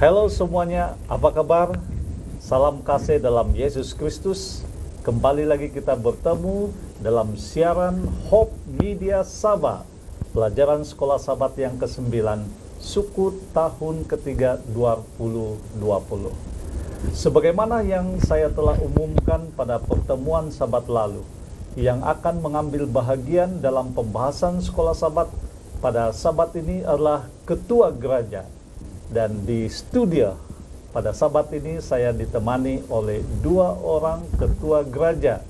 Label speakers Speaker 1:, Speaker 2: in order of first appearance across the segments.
Speaker 1: Halo semuanya, apa kabar? Salam kasih dalam Yesus Kristus. Kembali lagi kita bertemu dalam siaran Hope Media Sabah, pelajaran sekolah Sabat yang ke-9, suku tahun ketiga 2020. Sebagaimana yang saya telah umumkan pada pertemuan Sabat lalu, yang akan mengambil bahagian dalam pembahasan sekolah Sabat pada Sabat ini adalah Ketua Gereja. Dan di studio pada Sabat ini saya ditemani oleh dua orang Ketua Gereja,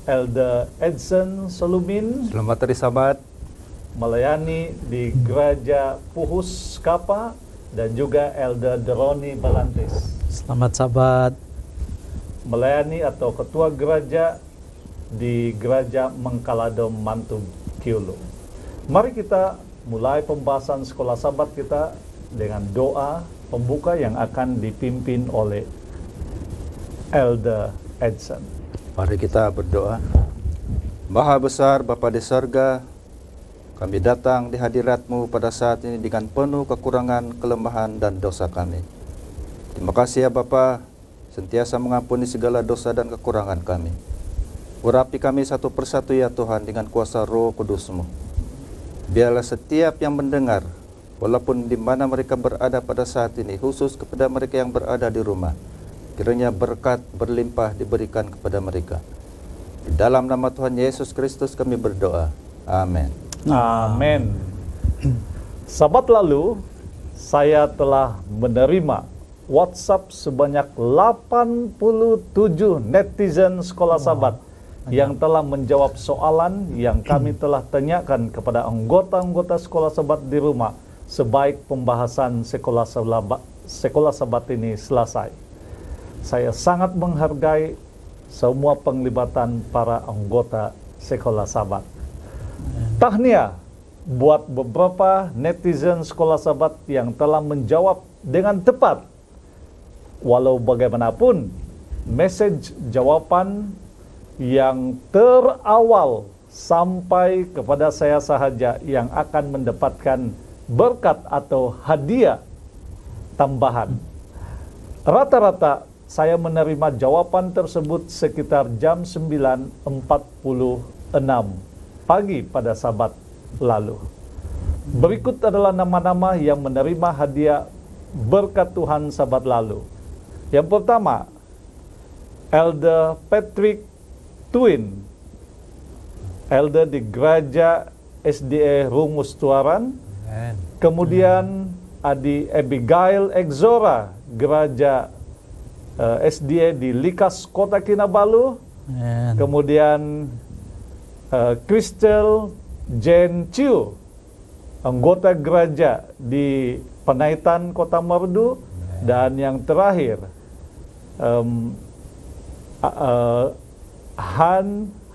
Speaker 1: Elder Edson Solumin.
Speaker 2: Selamat hari Sabat.
Speaker 1: Melayani di Gereja Puhus Kapa, dan juga Elder Deroni Balantis.
Speaker 3: Selamat Sabat.
Speaker 1: Melayani atau Ketua Gereja di Gereja Mengkaladom Mantu Kiulu. Mari kita mulai pembahasan sekolah Sabat kita dengan doa pembuka yang akan dipimpin oleh Elder Edson.
Speaker 2: Mari kita berdoa. Maha besar Bapa di sorga, kami datang di hadirat-Mu pada saat ini dengan penuh kekurangan, kelemahan, dan dosa kami. Terima kasih ya Bapa, sentiasa mengampuni segala dosa dan kekurangan kami. Urapi kami satu persatu ya Tuhan dengan kuasa Roh Kudus-Mu. Biarlah setiap yang mendengar, walaupun di mana mereka berada pada saat ini, khusus kepada mereka yang berada di rumah, kiranya berkat berlimpah diberikan kepada mereka. Di dalam nama Tuhan Yesus Kristus kami berdoa. Amin.
Speaker 1: Amin. Sabat lalu, saya telah menerima WhatsApp sebanyak 87 netizen sekolah Sabat yang telah menjawab soalan yang kami telah tanyakan kepada anggota-anggota sekolah Sabat di rumah sebaik pembahasan sekolah Sabat ini selesai. Saya sangat menghargai semua penglibatan para anggota sekolah Sabat. Tahniah buat beberapa netizen sekolah Sabat yang telah menjawab dengan tepat. Walau bagaimanapun, message jawaban yang terawal sampai kepada saya sahaja yang akan mendapatkan berkat atau hadiah tambahan. Rata-rata saya menerima jawaban tersebut sekitar jam 9.46 pagi pada Sabat lalu. Berikut adalah nama-nama yang menerima hadiah berkat Tuhan Sabat lalu. Yang pertama, Elder Patrick Twin, Elder di Gereja SDA Rumus Tuaran. Kemudian Adi Abigail Exora, Gereja SDA di Likas, Kota Kinabalu. Kemudian Crystal Jane Chiu, anggota gereja di Panaitan, Kota Merdu. Dan yang terakhir,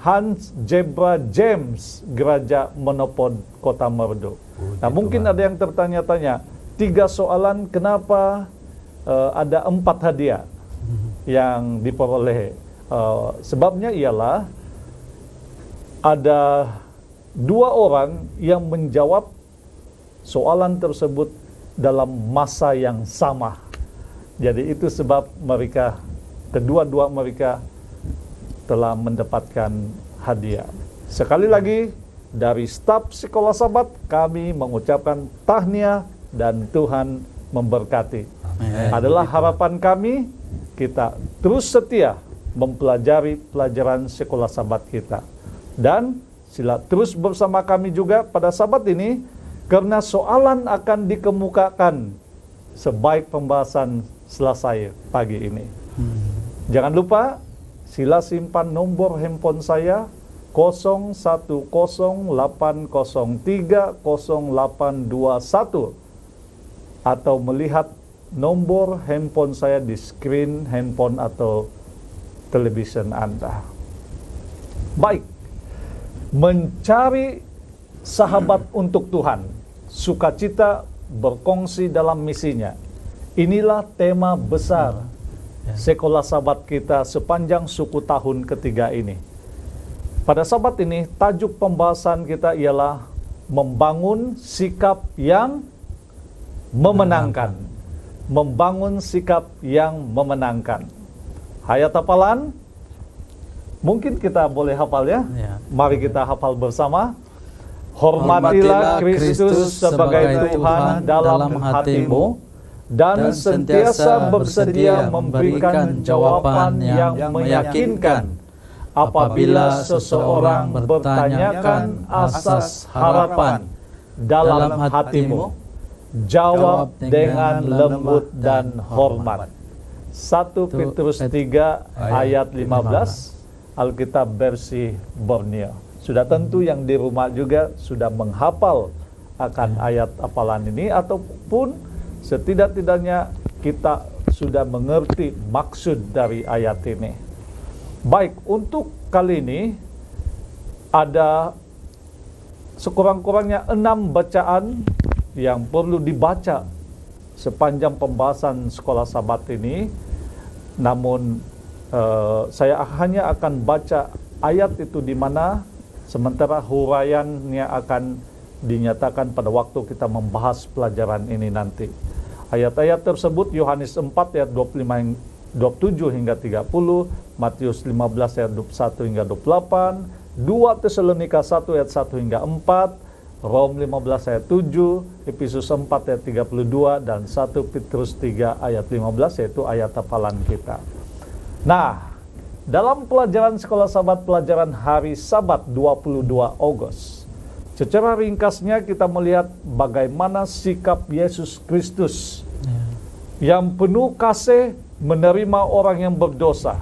Speaker 1: Hans Jebra James, Gereja Monopod, Kota Merdu. Nah, mungkin ada yang tertanya-tanya, 3 soalan kenapa ada 4 hadiah yang diperoleh? Sebabnya ialah ada 2 orang yang menjawab soalan tersebut dalam masa yang sama. Jadi itu sebab mereka, kedua-dua mereka telah mendapatkan hadiah. Sekali lagi, dari staf sekolah Sabat kami mengucapkan tahniah dan Tuhan memberkati. Adalah harapan kami kita terus setia mempelajari pelajaran sekolah Sabat kita. Dan sila terus bersama kami juga pada Sabat ini, karena soalan akan dikemukakan sebaik pembahasan selesai pagi ini. Jangan lupa, sila simpan nomor handphone saya 0108030821 atau melihat nomor handphone saya di screen handphone atau television Anda. Baik, mencari sahabat untuk Tuhan, sukacita berkongsi dalam misinya. Inilah tema besar sekolah Sabat kita sepanjang suku tahun ketiga ini. Pada Sabat ini, tajuk pembahasan kita ialah membangun sikap yang memenangkan. membangun sikap yang memenangkan. Hayat hafalan, mungkin kita boleh hafal ya. Mari kita hafal bersama. Hormatilah Kristus sebagai Tuhan dalam hatimu, dan sentiasa bersedia memberikan jawaban yang meyakinkan apabila seseorang bertanyakan asas harapan dalam hatimu. Jawab dengan lembut dan hormat. 1 Petrus 3 ayat 15, Alkitab versi Borneo. Sudah tentu yang di rumah juga sudah menghafal akan ayat hafalan ini, ataupun setidak-tidaknya kita sudah mengerti maksud dari ayat ini. Baik, untuk kali ini ada sekurang-kurangnya 6 bacaan yang perlu dibaca sepanjang pembahasan sekolah Sabat ini. Namun saya hanya akan baca ayat itu di mana, sementara huraiannya akan dinyatakan pada waktu kita membahas pelajaran ini nanti. Ayat-ayat tersebut Yohanes 4 ayat 27 hingga 30, Matius 15 ayat 21 hingga 28, 2 Tesalonika 1 ayat 1 hingga 4, Rom 15 ayat 7, Efesus 4 ayat 32, dan 1 Petrus 3 ayat 15, yaitu ayat hafalan kita. Nah, dalam pelajaran sekolah Sabat, pelajaran hari Sabat 22 Agustus, secara ringkasnya kita melihat bagaimana sikap Yesus Kristus yang penuh kasih menerima orang yang berdosa.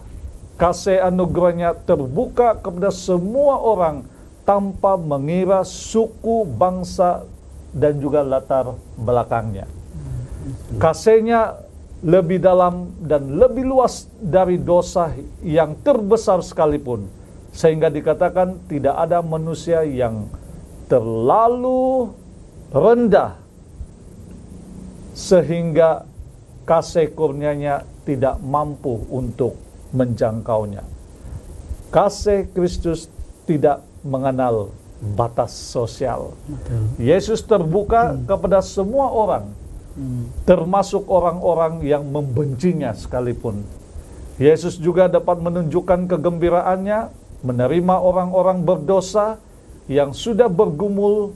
Speaker 1: Kasih anugerahnya terbuka kepada semua orang tanpa mengira suku, bangsa, dan juga latar belakangnya. Kasihnya lebih dalam dan lebih luas dari dosa yang terbesar sekalipun, sehingga dikatakan tidak ada manusia yang terlalu rendah sehingga kasih kurnianya tidak mampu untuk menjangkaunya. Kasih Kristus tidak mengenal batas sosial. Yesus terbuka kepada semua orang, termasuk orang-orang yang membencinya sekalipun. Yesus juga dapat menunjukkan kegembiraannya menerima orang-orang berdosa yang sudah bergumul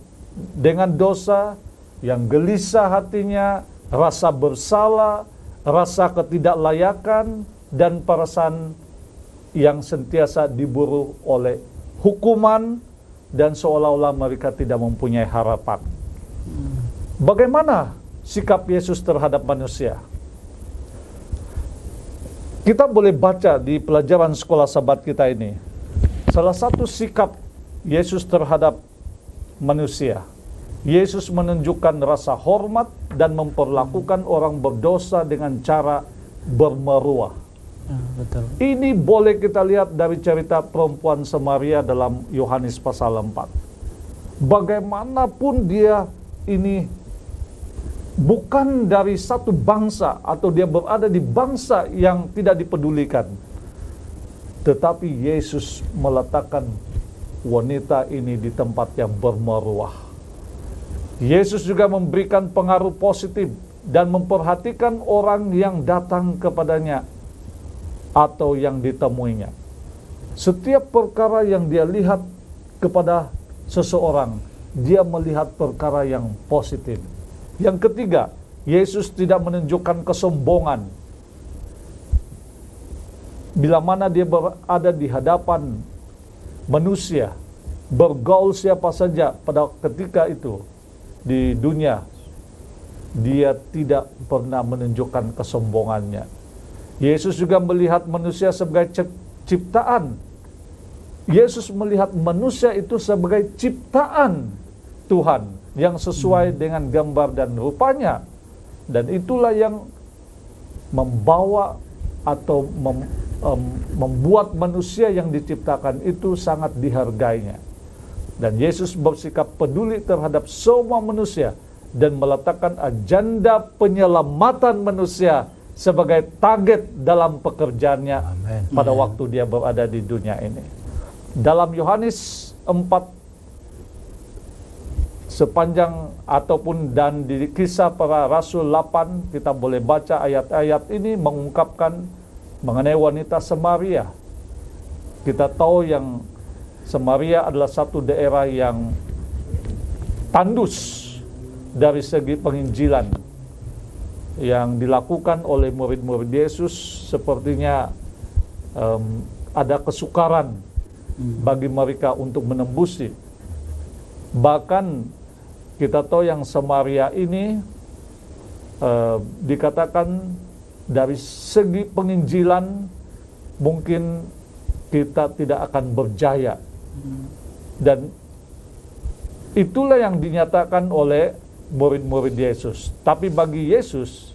Speaker 1: dengan dosa, yang gelisah hatinya, rasa bersalah, rasa ketidaklayakan, dan perasaan yang sentiasa diburu oleh hukuman, dan seolah-olah mereka tidak mempunyai harapan. Bagaimana sikap Yesus terhadap manusia? Kita boleh baca di pelajaran sekolah Sabat kita ini. Salah satu sikap Yesus terhadap manusia, Yesus menunjukkan rasa hormat dan memperlakukan orang berdosa dengan cara bermeruah.
Speaker 3: Betul.
Speaker 1: Ini boleh kita lihat dari cerita perempuan Samaria dalam Yohanes pasal 4. Bagaimanapun dia ini bukan dari satu bangsa, atau dia berada di bangsa yang tidak dipedulikan, tetapi Yesus meletakkan wanita ini di tempat yang bermeruah. Yesus juga memberikan pengaruh positif dan memperhatikan orang yang datang kepadanya atau yang ditemuinya. Setiap perkara yang dia lihat kepada seseorang, dia melihat perkara yang positif. Yang ketiga, Yesus tidak menunjukkan kesombongan. Bila mana dia berada di hadapan manusia, bergaul siapa saja pada ketika itu di dunia, dia tidak pernah menunjukkan kesombongannya. Yesus juga melihat manusia sebagai ciptaan. Yesus melihat manusia itu sebagai ciptaan Tuhan yang sesuai dengan gambar dan rupanya. Dan itulah yang membawa atau membuat manusia yang diciptakan itu sangat dihargainya. Dan Yesus bersikap peduli terhadap semua manusia dan meletakkan agenda penyelamatan manusia sebagai target dalam pekerjaannya. Amen. Pada waktu dia berada di dunia ini. Dalam Yohanes 4, 1 sepanjang ataupun dan di Kisah Para Rasul 8 kita boleh baca ayat-ayat ini mengungkapkan mengenai wanita Samaria. Kita tahu yang Samaria adalah satu daerah yang tandus dari segi penginjilan yang dilakukan oleh murid-murid Yesus. Sepertinya ada kesukaran bagi mereka untuk menembusi. Bahkan kita tahu yang Samaria ini dikatakan dari segi penginjilan mungkin kita tidak akan berjaya. Dan itulah yang dinyatakan oleh murid-murid Yesus. Tapi bagi Yesus,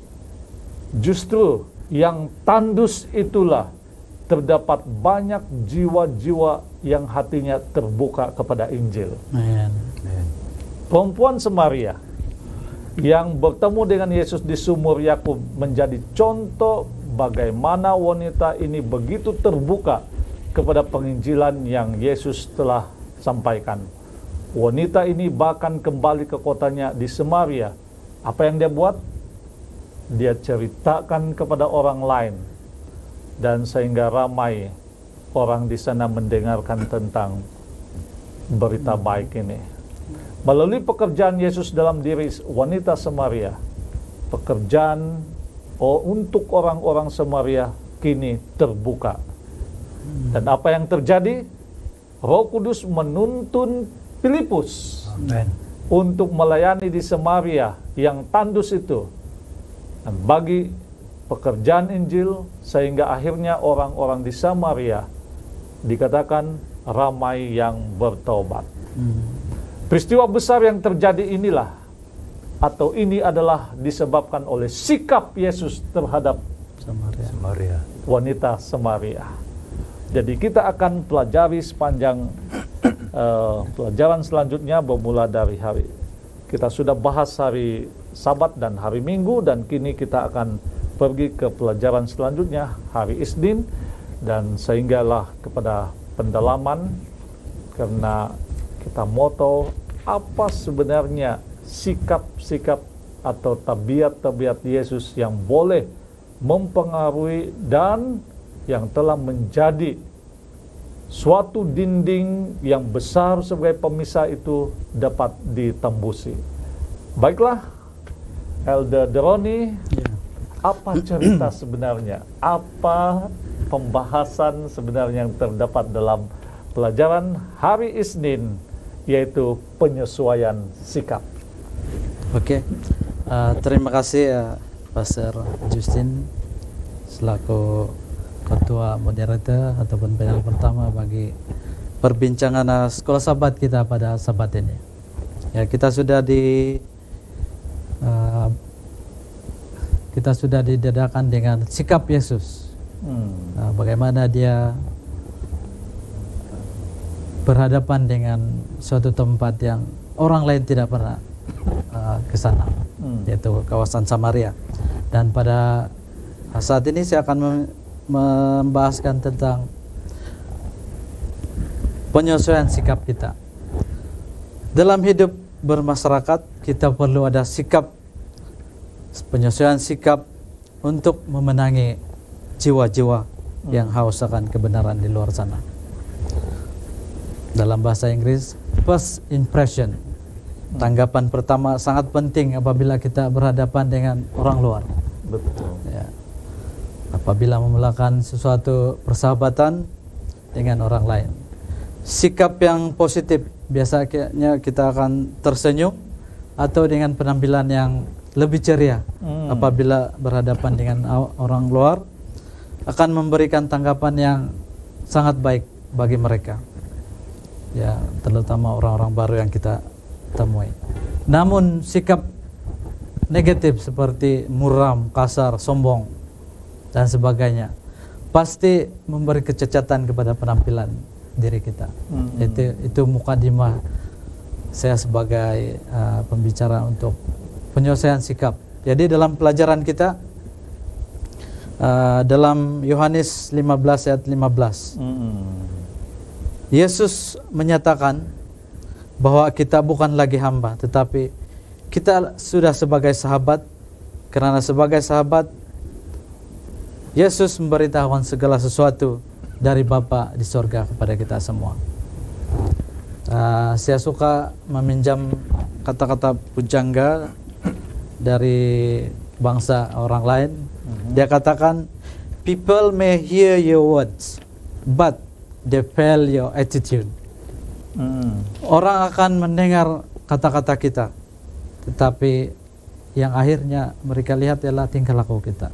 Speaker 1: justru yang tandus itulah terdapat banyak jiwa-jiwa yang hatinya terbuka kepada Injil.
Speaker 3: Amen.
Speaker 1: Perempuan Samaria yang bertemu dengan Yesus di sumur Yakub menjadi contoh bagaimana wanita ini begitu terbuka kepada penginjilan yang Yesus telah sampaikan. Wanita ini bahkan kembali ke kotanya di Samaria. Apa yang dia buat? Dia ceritakan kepada orang lain, dan sehingga ramai orang di sana mendengarkan tentang berita baik ini. Melalui pekerjaan Yesus dalam diri wanita Samaria, pekerjaan untuk orang-orang Samaria kini terbuka. Dan apa yang terjadi? Roh Kudus menuntun Filipus untuk melayani di Samaria yang tandus itu, dan bagi pekerjaan Injil, sehingga akhirnya orang-orang di Samaria dikatakan ramai yang bertobat. Peristiwa besar yang terjadi inilah, atau ini adalah disebabkan oleh sikap Yesus terhadap
Speaker 2: Samaria.
Speaker 1: wanita Samaria. Jadi kita akan pelajari sepanjang pelajaran selanjutnya bermula dari hari. Kita sudah bahas hari Sabat dan hari Minggu, dan kini kita akan pergi ke pelajaran selanjutnya hari Isnin, dan sehinggalah kepada pendalaman, karena kita mau tahu apa sebenarnya sikap-sikap atau tabiat-tabiat Yesus yang boleh mempengaruhi dan yang telah menjadi suatu dinding yang besar sebagai pemisah itu dapat ditembusi. Baiklah, Elder Deroni, apa cerita sebenarnya? Apa pembahasan sebenarnya yang terdapat dalam pelajaran hari Isnin, yaitu penyesuaian sikap?
Speaker 3: Oke, terima kasih Pastor Justin selaku ketua moderator ataupun panel pertama bagi perbincangan sekolah Sabat kita pada Sabat ini. Ya, kita sudah didedahkan dengan sikap Yesus. Bagaimana dia berhadapan dengan suatu tempat yang orang lain tidak pernah ke sana, yaitu kawasan Samaria. Dan pada saat ini saya akan membahaskan tentang penyesuaian sikap kita. Dalam hidup bermasyarakat, kita perlu ada sikap, penyesuaian sikap untuk memenangi jiwa-jiwa yang haus akan kebenaran di luar sana. Dalam bahasa Inggris, first impression, tanggapan pertama sangat penting apabila kita berhadapan dengan orang luar.
Speaker 1: Betul.
Speaker 3: Ya. Apabila memulakan sesuatu persahabatan dengan orang lain, sikap yang positif biasanya kita akan tersenyum atau dengan penampilan yang lebih ceria. Apabila berhadapan dengan orang luar, akan memberikan tanggapan yang sangat baik bagi mereka, ya, terutama orang-orang baru yang kita temui. Namun sikap negatif seperti muram, kasar, sombong dan sebagainya pasti memberi kecacatan kepada penampilan diri kita. Itu mukadimah saya sebagai pembicara untuk penyelesaian sikap. Jadi dalam pelajaran kita dalam Yohanes 15 ayat 15, Yesus menyatakan bahwa kita bukan lagi hamba, tetapi kita sudah sebagai sahabat. Karena sebagai sahabat, Yesus memberitahukan segala sesuatu dari Bapa di sorga kepada kita semua. Saya suka meminjam kata-kata pujangga dari bangsa orang lain. Dia katakan, people may hear your words, but they fail your attitude. Orang akan mendengar kata-kata kita, tetapi yang akhirnya mereka lihat adalah tingkah laku kita.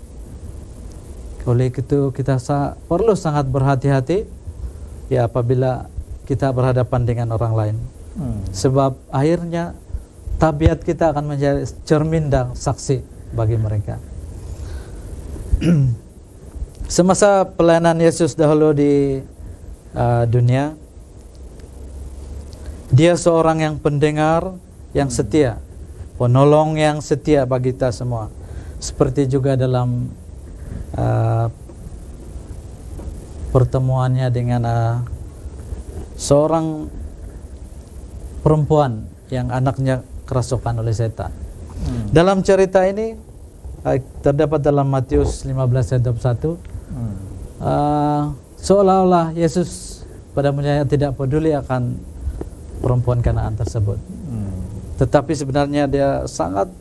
Speaker 3: Oleh itu kita perlu sangat berhati-hati ya apabila kita berhadapan dengan orang lain. Sebab akhirnya tabiat kita akan menjadi cermin dan saksi bagi mereka. Semasa pelayanan Yesus dahulu di dunia, dia seorang yang pendengar yang setia, penolong yang setia bagi kita semua. Seperti juga dalam pertemuannya dengan seorang perempuan yang anaknya kerasukan oleh setan. Dalam cerita ini terdapat dalam Matius 15 ayat 21, seolah-olah Yesus pada mulanya tidak peduli akan perempuan Kanaan tersebut. Tetapi sebenarnya dia sangat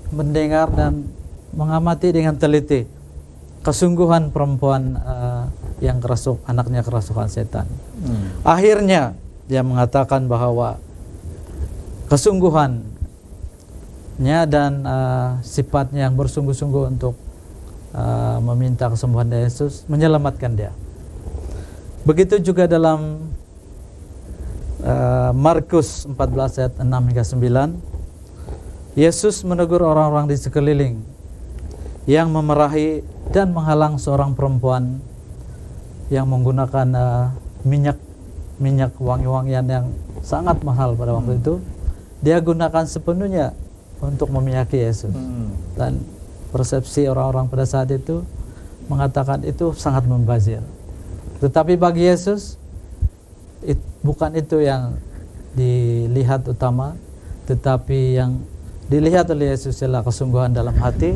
Speaker 3: mendengar dan mengamati dengan teliti kesungguhan perempuan yang anaknya kerasukan setan. Akhirnya dia mengatakan bahwa kesungguhannya dan sifatnya yang bersungguh-sungguh untuk meminta kesembuhan dari Yesus menyelamatkan dia. Begitu juga dalam Markus 14 ayat 6 hingga 9, Yesus menegur orang-orang di sekeliling yang memerahi dan menghalang seorang perempuan yang menggunakan minyak wangi-wangian yang sangat mahal pada waktu itu. Dia gunakan sepenuhnya untuk meminyaki Yesus. Dan persepsi orang-orang pada saat itu mengatakan itu sangat membazir. Tetapi bagi Yesus bukan itu yang dilihat utama, tetapi yang dilihat oleh Yesus adalah kesungguhan dalam hati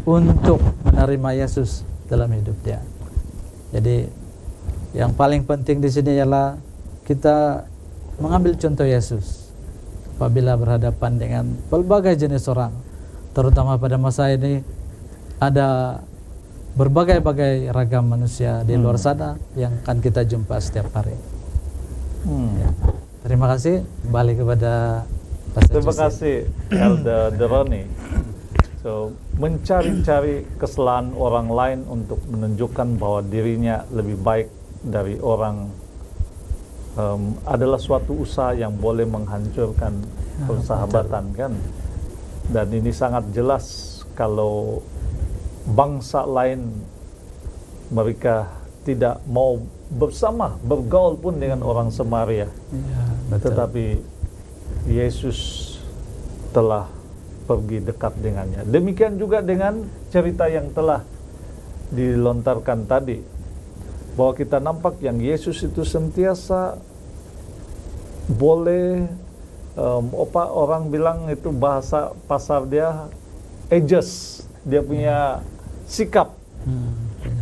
Speaker 3: untuk menerima Yesus dalam hidup dia. Jadi yang paling penting di sini ialah kita mengambil contoh Yesus apabila berhadapan dengan berbagai jenis orang. Terutama pada masa ini ada berbagai-bagai ragam manusia di luar sana yang akan kita jumpa setiap hari. Ya. Terima kasih. Kembali kepada Pastor
Speaker 1: Terima
Speaker 3: Jose.
Speaker 1: kasih Elder Deroni. So, mencari-cari kesalahan orang lain untuk menunjukkan bahwa dirinya lebih baik dari orang adalah suatu usaha yang boleh menghancurkan persahabatan, kan? Dan ini sangat jelas kalau bangsa lain mereka tidak mau bersama bergaul pun dengan orang Samaria. Tetapi Yesus telah pergi dekat dengannya. Demikian juga dengan cerita yang telah dilontarkan tadi, bahwa kita nampak yang Yesus itu sentiasa boleh orang bilang itu bahasa pasar dia edges, dia punya sikap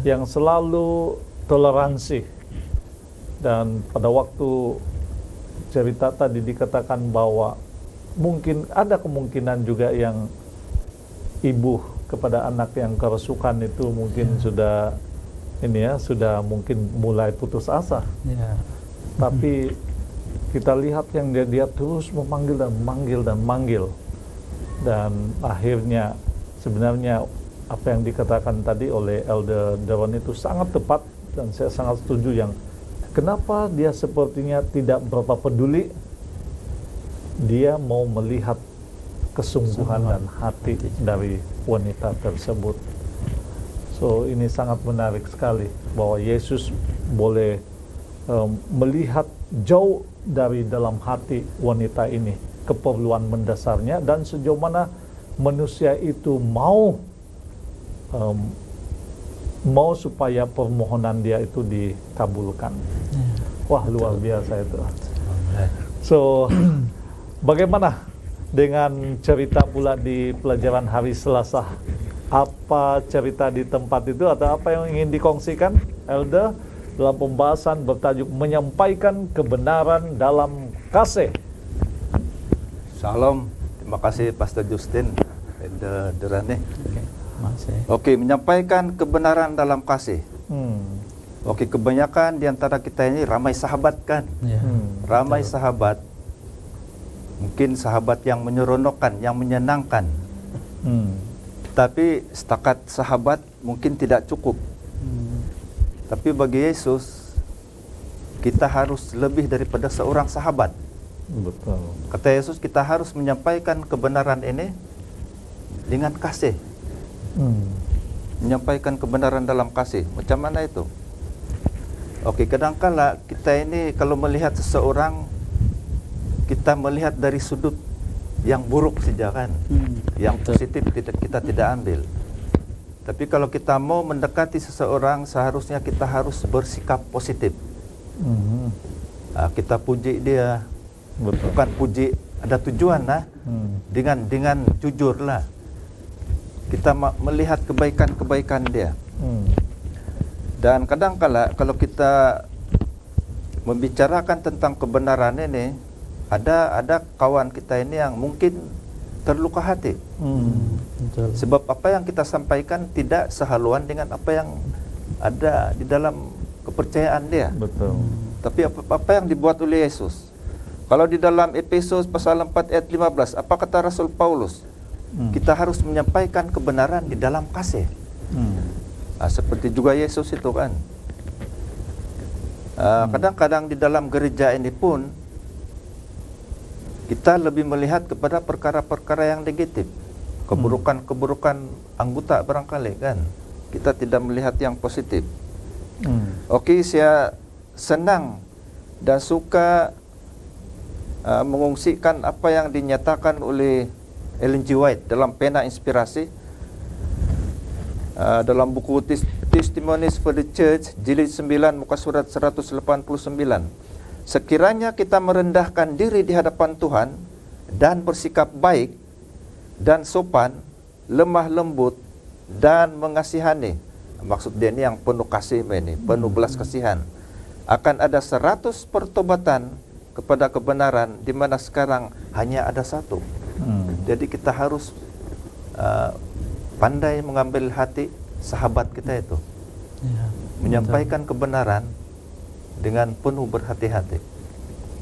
Speaker 1: yang selalu toleransi. Dan pada waktu cerita tadi dikatakan bahwa mungkin ada kemungkinan juga yang ibu kepada anak yang kerasukan itu mungkin sudah sudah mungkin mulai putus asa. Tapi kita lihat yang dia terus memanggil dan memanggil dan memanggil, dan akhirnya sebenarnya apa yang dikatakan tadi oleh Elder Deron itu sangat tepat, dan saya sangat setuju yang kenapa dia sepertinya tidak berapa peduli. Dia mau melihat kesungguhan dan hati dari wanita tersebut. So ini sangat menarik sekali bahwa Yesus boleh melihat jauh dari dalam hati wanita ini, keperluan mendasarnya, dan sejauh mana manusia itu mau supaya permohonan dia itu dikabulkan. Wah, luar biasa itu. So, bagaimana dengan cerita pula di pelajaran hari Selasa? Apa cerita di tempat itu atau apa yang ingin dikongsikan, Elder, dalam pembahasan bertajuk menyampaikan kebenaran dalam kasih?
Speaker 2: Salam, terima kasih Pastor Justin, Elder Derane.
Speaker 3: Masih.
Speaker 2: Oke, menyampaikan kebenaran dalam kasih. Oke, kebanyakan di antara kita ini ramai sahabat kan?
Speaker 3: Ya.
Speaker 2: Ramai sahabat. Mungkin sahabat yang menyeronokkan, yang menyenangkan. Tapi setakat sahabat mungkin tidak cukup. Tapi bagi Yesus, kita harus lebih daripada seorang sahabat.
Speaker 1: Betul.
Speaker 2: Kata Yesus, kita harus menyampaikan kebenaran ini dengan kasih. Menyampaikan kebenaran dalam kasih. Macam mana itu? Oke, kadangkala kita ini kalau melihat seseorang, kita melihat dari sudut yang buruk saja kan. Yang positif kita tidak ambil. Tapi kalau kita mau mendekati seseorang, seharusnya kita harus bersikap positif. Kita puji dia.
Speaker 1: Betul.
Speaker 2: Bukan puji, ada tujuan lah. Dengan jujur lah. Kita melihat kebaikan-kebaikan dia. Dan kadang-kala kalau kita membicarakan tentang kebenaran ini, ada kawan kita ini yang mungkin terluka hati.
Speaker 3: Betul.
Speaker 2: Sebab apa yang kita sampaikan tidak sehaluan dengan apa yang ada di dalam kepercayaan dia.
Speaker 1: Betul.
Speaker 2: Tapi apa yang dibuat oleh Yesus? Kalau di dalam Efesus pasal 4 ayat 15, apa kata Rasul Paulus? Kita harus menyampaikan kebenaran di dalam kasih. Seperti juga Yesus itu kan. Kadang-kadang di dalam gereja ini pun kita lebih melihat kepada perkara-perkara yang negatif, keburukan-keburukan anggota barangkali kan. Kita tidak melihat yang positif. Oke, saya senang dan suka mengungsikan apa yang dinyatakan oleh Ellen G. White dalam Pena Inspirasi, dalam buku Testimonies for the Church jilid 9 muka surat 189. Sekiranya kita merendahkan diri di hadapan Tuhan dan bersikap baik dan sopan, lemah lembut dan mengasihani, maksud dia ini yang penuh kasih ini, penuh belas kasihan, akan ada 100 pertobatan kepada kebenaran, di mana sekarang hanya ada satu. Jadi kita harus pandai mengambil hati sahabat kita itu, menyampaikan kebenaran dengan penuh berhati-hati.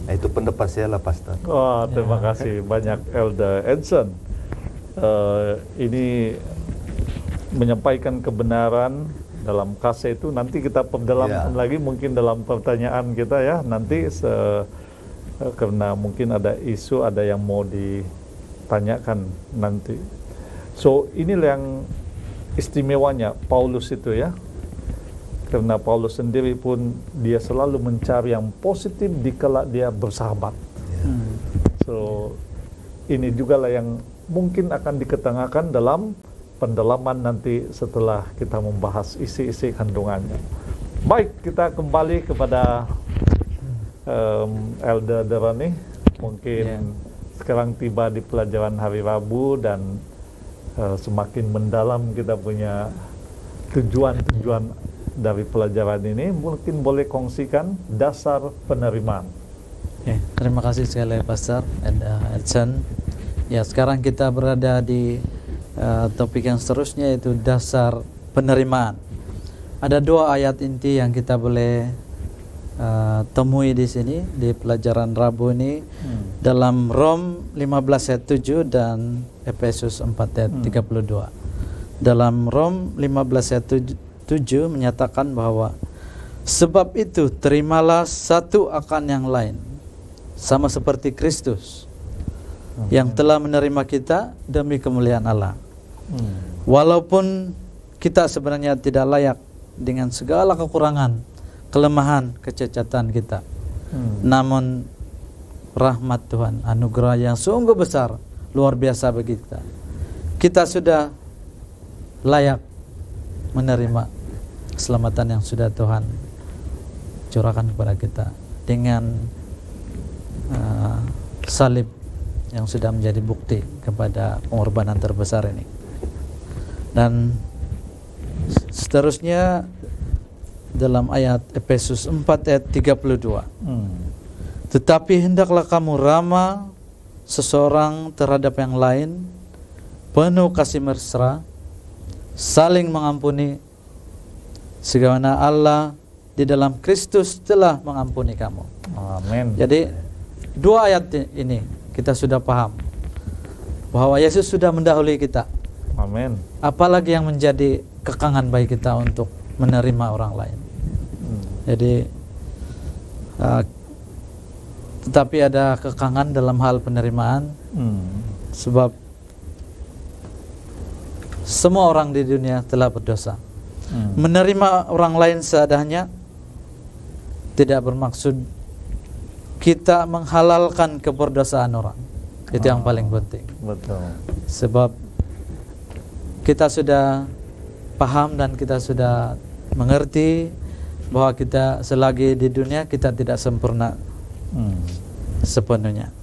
Speaker 2: Nah, itu pendapat saya lah, Pastor.
Speaker 1: Wah, terima kasih banyak Elder Edson. Ini menyampaikan kebenaran dalam kasih itu nanti kita perdalam lagi mungkin dalam pertanyaan kita ya nanti karena mungkin ada isu, ada yang mau ditanyakan nanti. So inilah yang istimewanya Paulus itu ya, karena Paulus sendiri pun dia selalu mencari yang positif dikala dia bersahabat. So ini juga lah yang mungkin akan diketengahkan dalam pendalaman nanti setelah kita membahas isi-isi kandungannya. Baik, kita kembali kepada Elder Derane. Mungkin sekarang tiba di pelajaran hari Rabu dan semakin mendalam kita punya tujuan-tujuan dari pelajaran ini. Mungkin boleh kongsikan dasar penerimaan.
Speaker 3: Terima kasih sekali Pastor Edson. Ya, sekarang kita berada di topik yang seterusnya, yaitu dasar penerimaan. Ada dua ayat inti yang kita boleh temui di sini di pelajaran Rabu ini, dalam Rom 15 ayat 7 dan Efesus 4 ayat 32. Dalam Rom 15 ayat 7 menyatakan bahwa sebab itu terimalah satu akan yang lain, sama seperti Kristus yang telah menerima kita demi kemuliaan Allah. Walaupun kita sebenarnya tidak layak dengan segala kekurangan, kelemahan, kecacatan kita, namun rahmat Tuhan, anugerah yang sungguh besar, luar biasa bagi kita, kita sudah layak menerima keselamatan yang sudah Tuhan curahkan kepada kita dengan salib yang sudah menjadi bukti kepada pengorbanan terbesar ini. Dan seterusnya dalam ayat Efesus 4 ayat 32. Tetapi hendaklah kamu ramah seseorang terhadap yang lain, penuh kasih mesra, saling mengampuni, sebagaimana Allah di dalam Kristus telah mengampuni kamu.
Speaker 1: Amin.
Speaker 3: Jadi dua ayat ini kita sudah paham bahwa Yesus sudah mendahului kita.
Speaker 1: Amin.
Speaker 3: Apalagi yang menjadi kekangan bagi kita untuk menerima orang lain. Jadi tetapi ada kekangan dalam hal penerimaan, sebab semua orang di dunia telah berdosa. Menerima orang lain seadanya tidak bermaksud kita menghalalkan keberdosaan orang. Itu yang paling penting.
Speaker 1: Betul.
Speaker 3: Sebab kita sudah paham dan kita sudah mengerti bahwa kita selagi di dunia kita tidak sempurna sepenuhnya.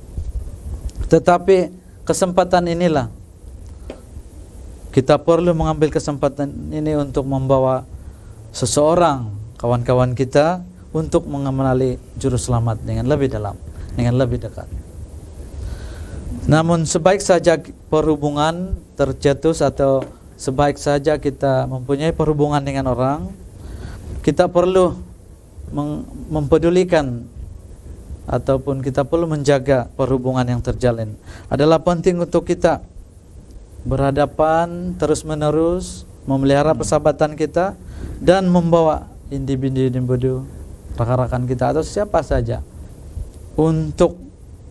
Speaker 3: Tetapi kesempatan inilah kita perlu mengambil kesempatan ini untuk membawa seseorang, kawan-kawan kita, untuk mengenali juru selamat dengan lebih dalam, dengan lebih dekat. Namun sebaik saja perhubungan tercetus atau sebaik saja kita mempunyai perhubungan dengan orang, kita perlu mempedulikan ataupun kita perlu menjaga perhubungan yang terjalin. Adalah penting untuk kita berhadapan terus-menerus, memelihara persahabatan kita dan membawa individu-individu, rakan-rakan kita atau siapa saja untuk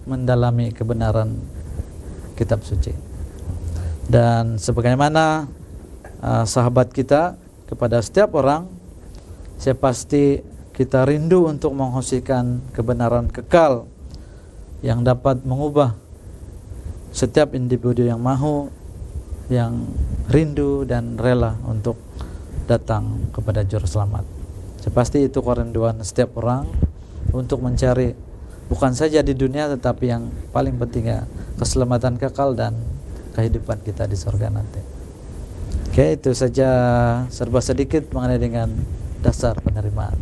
Speaker 3: mendalami kebenaran kitab suci. Dan sebagaimana sahabat kita kepada setiap orang, saya pasti kita rindu untuk menghosikan kebenaran kekal yang dapat mengubah setiap individu yang mahu, yang rindu dan rela untuk datang kepada Juru Selamat. Saya pasti itu kerinduan setiap orang untuk mencari bukan saja di dunia tetapi yang paling pentingnya keselamatan kekal dan kehidupan kita di surga nanti. Oke, itu saja serba sedikit mengenai dengan dasar penerimaan.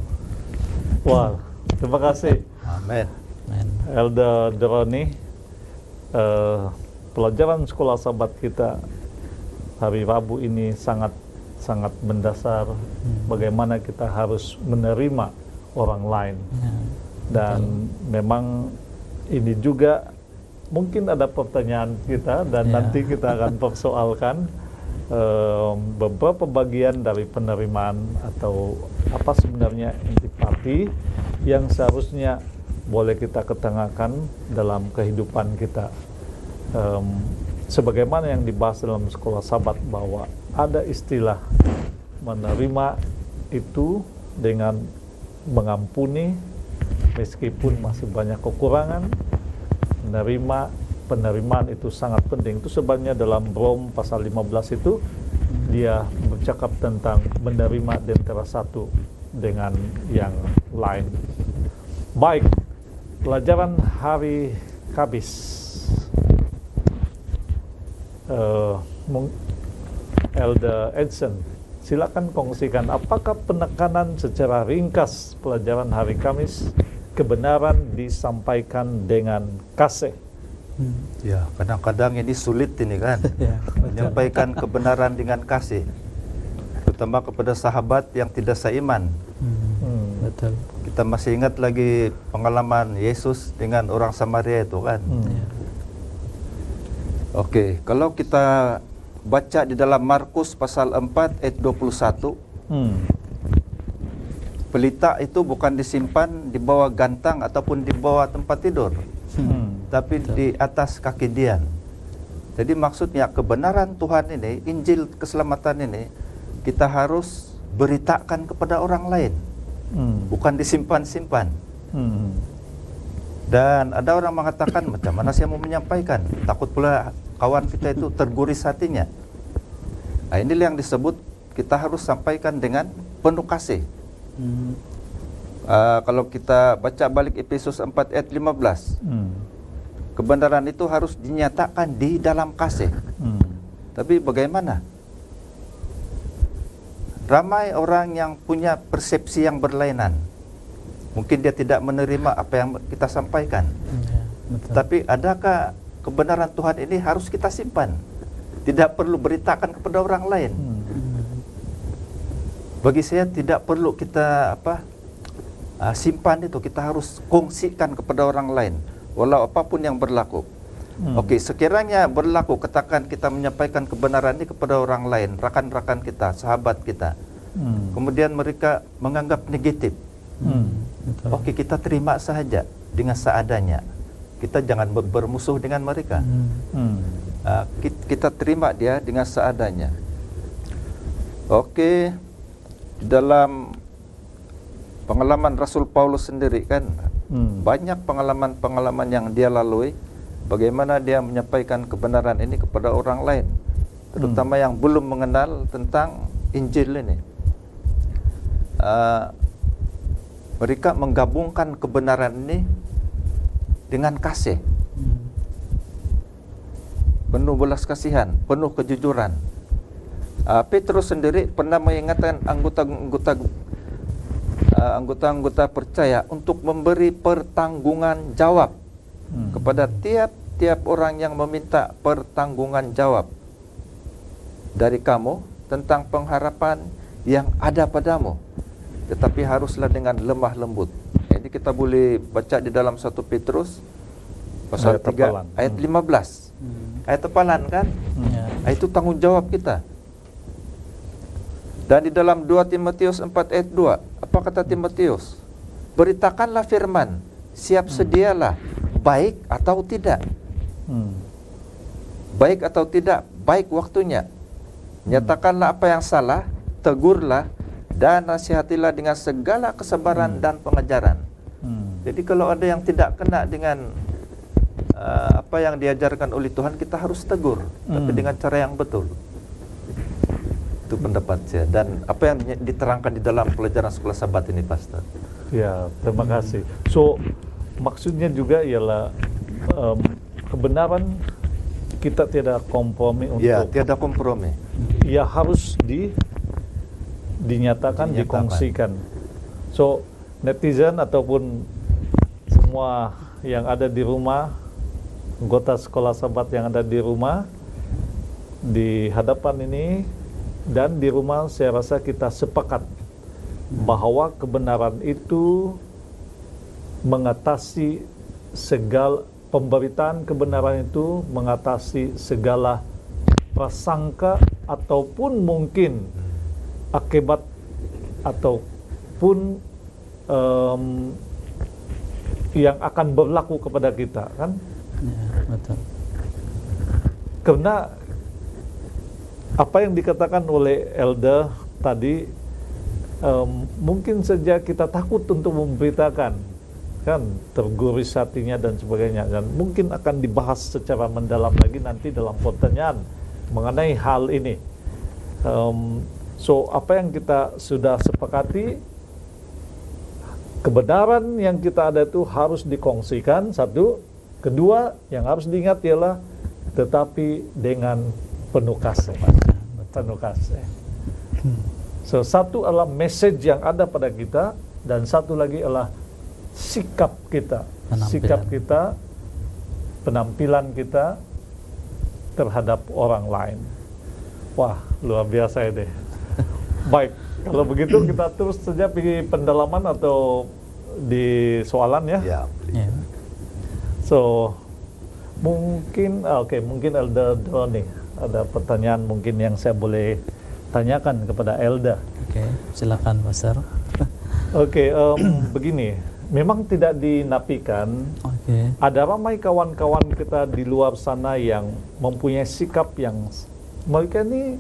Speaker 1: Wah, terima kasih.
Speaker 2: Amin.
Speaker 1: Elder Droni, pelajaran sekolah sahabat kita hari Rabu ini sangat mendasar. Bagaimana kita harus menerima orang lain. Dan memang ini juga mungkin ada pertanyaan kita dan nanti kita akan persoalkan beberapa bagian dari penerimaan atau apa sebenarnya antipati yang seharusnya boleh kita ketengahkan dalam kehidupan kita. Sebagaimana yang dibahas dalam sekolah sahabat bahwa ada istilah menerima itu dengan mengampuni meskipun masih banyak kekurangan. Penerimaan itu sangat penting. Itu sebabnya dalam Rom pasal 15 itu dia bercakap tentang menerima di antara satu dengan yang lain. Baik, pelajaran hari Kamis. Elder Edson, silakan kongsikan apakah penekanan secara ringkas pelajaran hari Kamis, kebenaran disampaikan dengan kasih.
Speaker 2: Ya, kadang-kadang ini sulit ini kan, menyampaikan kebenaran dengan kasih, terutama kepada sahabat yang tidak seiman.
Speaker 3: Betul.
Speaker 2: Kita masih ingat lagi pengalaman Yesus dengan orang Samaria itu kan. Oke, kalau kita baca di dalam Markus pasal 4 ayat 21, pelita itu bukan disimpan di bawah gantang ataupun di bawah tempat tidur, tapi di atas kaki Dian. Jadi maksudnya kebenaran Tuhan ini, Injil keselamatan ini, kita harus beritakan kepada orang lain, bukan disimpan-simpan. Dan ada orang mengatakan, macam mana saya mau menyampaikan? Takut pula kawan kita itu terguris hatinya. Nah, inilah yang disebut kita harus sampaikan dengan penuh kasih. Kalau kita baca balik Efesus 4 ayat 15, kebenaran itu harus dinyatakan di dalam kasih. Tapi bagaimana? Ramai orang yang punya persepsi yang berlainan. Mungkin dia tidak menerima apa yang kita sampaikan.
Speaker 3: Betul.
Speaker 2: Tapi adakah kebenaran Tuhan ini harus kita simpan? Tidak perlu beritakan kepada orang lain. Bagi saya tidak perlu kita simpan itu, kita harus kongsikan kepada orang lain, walau apapun yang berlaku. Oke, sekiranya berlaku, katakan kita menyampaikan kebenaran ini kepada orang lain, rakan-rakan kita, sahabat kita, kemudian mereka menganggap negatif.
Speaker 3: Betul.
Speaker 2: Oke, kita terima saja dengan seadanya. Kita jangan bermusuh dengan mereka. Kita terima dia dengan seadanya. Oke, dalam pengalaman Rasul Paulus sendiri kan, banyak pengalaman-pengalaman yang dia lalui, bagaimana dia menyampaikan kebenaran ini kepada orang lain, terutama yang belum mengenal tentang Injil ini. Mereka menggabungkan kebenaran ini dengan kasih, penuh belas kasihan, penuh kejujuran. Petrus sendiri pernah mengingatkan anggota-anggota percaya untuk memberi pertanggungan jawab kepada tiap-tiap orang yang meminta pertanggungan jawab dari kamu tentang pengharapan yang ada padamu, tetapi haruslah dengan lemah lembut. Ini kita boleh baca di dalam 1 Petrus pasal 3 ayat 15. Ayat tepalan kan? Itu tanggung jawab kita. Dan di dalam 2 Timotius 4 ayat 2, apa kata Timotius? Beritakanlah firman, siap sedialah, baik atau tidak. Baik atau tidak, baik waktunya. Nyatakanlah apa yang salah, tegurlah, dan nasihatilah dengan segala kesabaran dan pengajaran. Jadi kalau ada yang tidak kena dengan apa yang diajarkan oleh Tuhan, kita harus tegur, tapi dengan cara yang betul. Itu pendapat saya. Dan apa yang diterangkan di dalam pelajaran sekolah Sabat ini, Pastor.
Speaker 1: Ya, terima kasih. So, maksudnya juga ialah kebenaran kita tidak kompromi untuk.
Speaker 2: Ya, tiada kompromi.
Speaker 1: Ya harus dinyatakan, dikongsikan. So, netizen ataupun semua yang ada di rumah, anggota sekolah Sabat yang ada di rumah, di hadapan ini dan di rumah, saya rasa kita sepakat bahwa kebenaran itu mengatasi segala pemberitaan kebenaran itu mengatasi segala prasangka ataupun mungkin akibat ataupun yang akan berlaku kepada kita, kan?
Speaker 3: Ya, betul.
Speaker 1: Karena apa yang dikatakan oleh Elder tadi, mungkin saja kita takut untuk memberitakan, kan, terguris hatinya dan sebagainya, dan mungkin akan dibahas secara mendalam lagi nanti dalam pertanyaan mengenai hal ini. So apa yang kita sudah sepakati, kebenaran yang kita ada itu harus dikongsikan, satu. Kedua, yang harus diingat ialah tetapi dengan penuh kasih. Penuh kasih. So satu adalah message yang ada pada kita, dan satu lagi adalah sikap kita, penampilan kita terhadap orang lain. Wah, luar biasa ini. Baik, kalau begitu kita terus saja pergi pendalaman atau di soalan ya.
Speaker 2: Ya.
Speaker 1: So mungkin mungkin Elder Doni ada pertanyaan mungkin yang saya boleh tanyakan kepada Elder.
Speaker 3: Oke, silakan Pastor.
Speaker 1: Oke, begini, memang tidak dinafikan, ada ramai kawan-kawan kita di luar sana yang mempunyai sikap yang mereka ini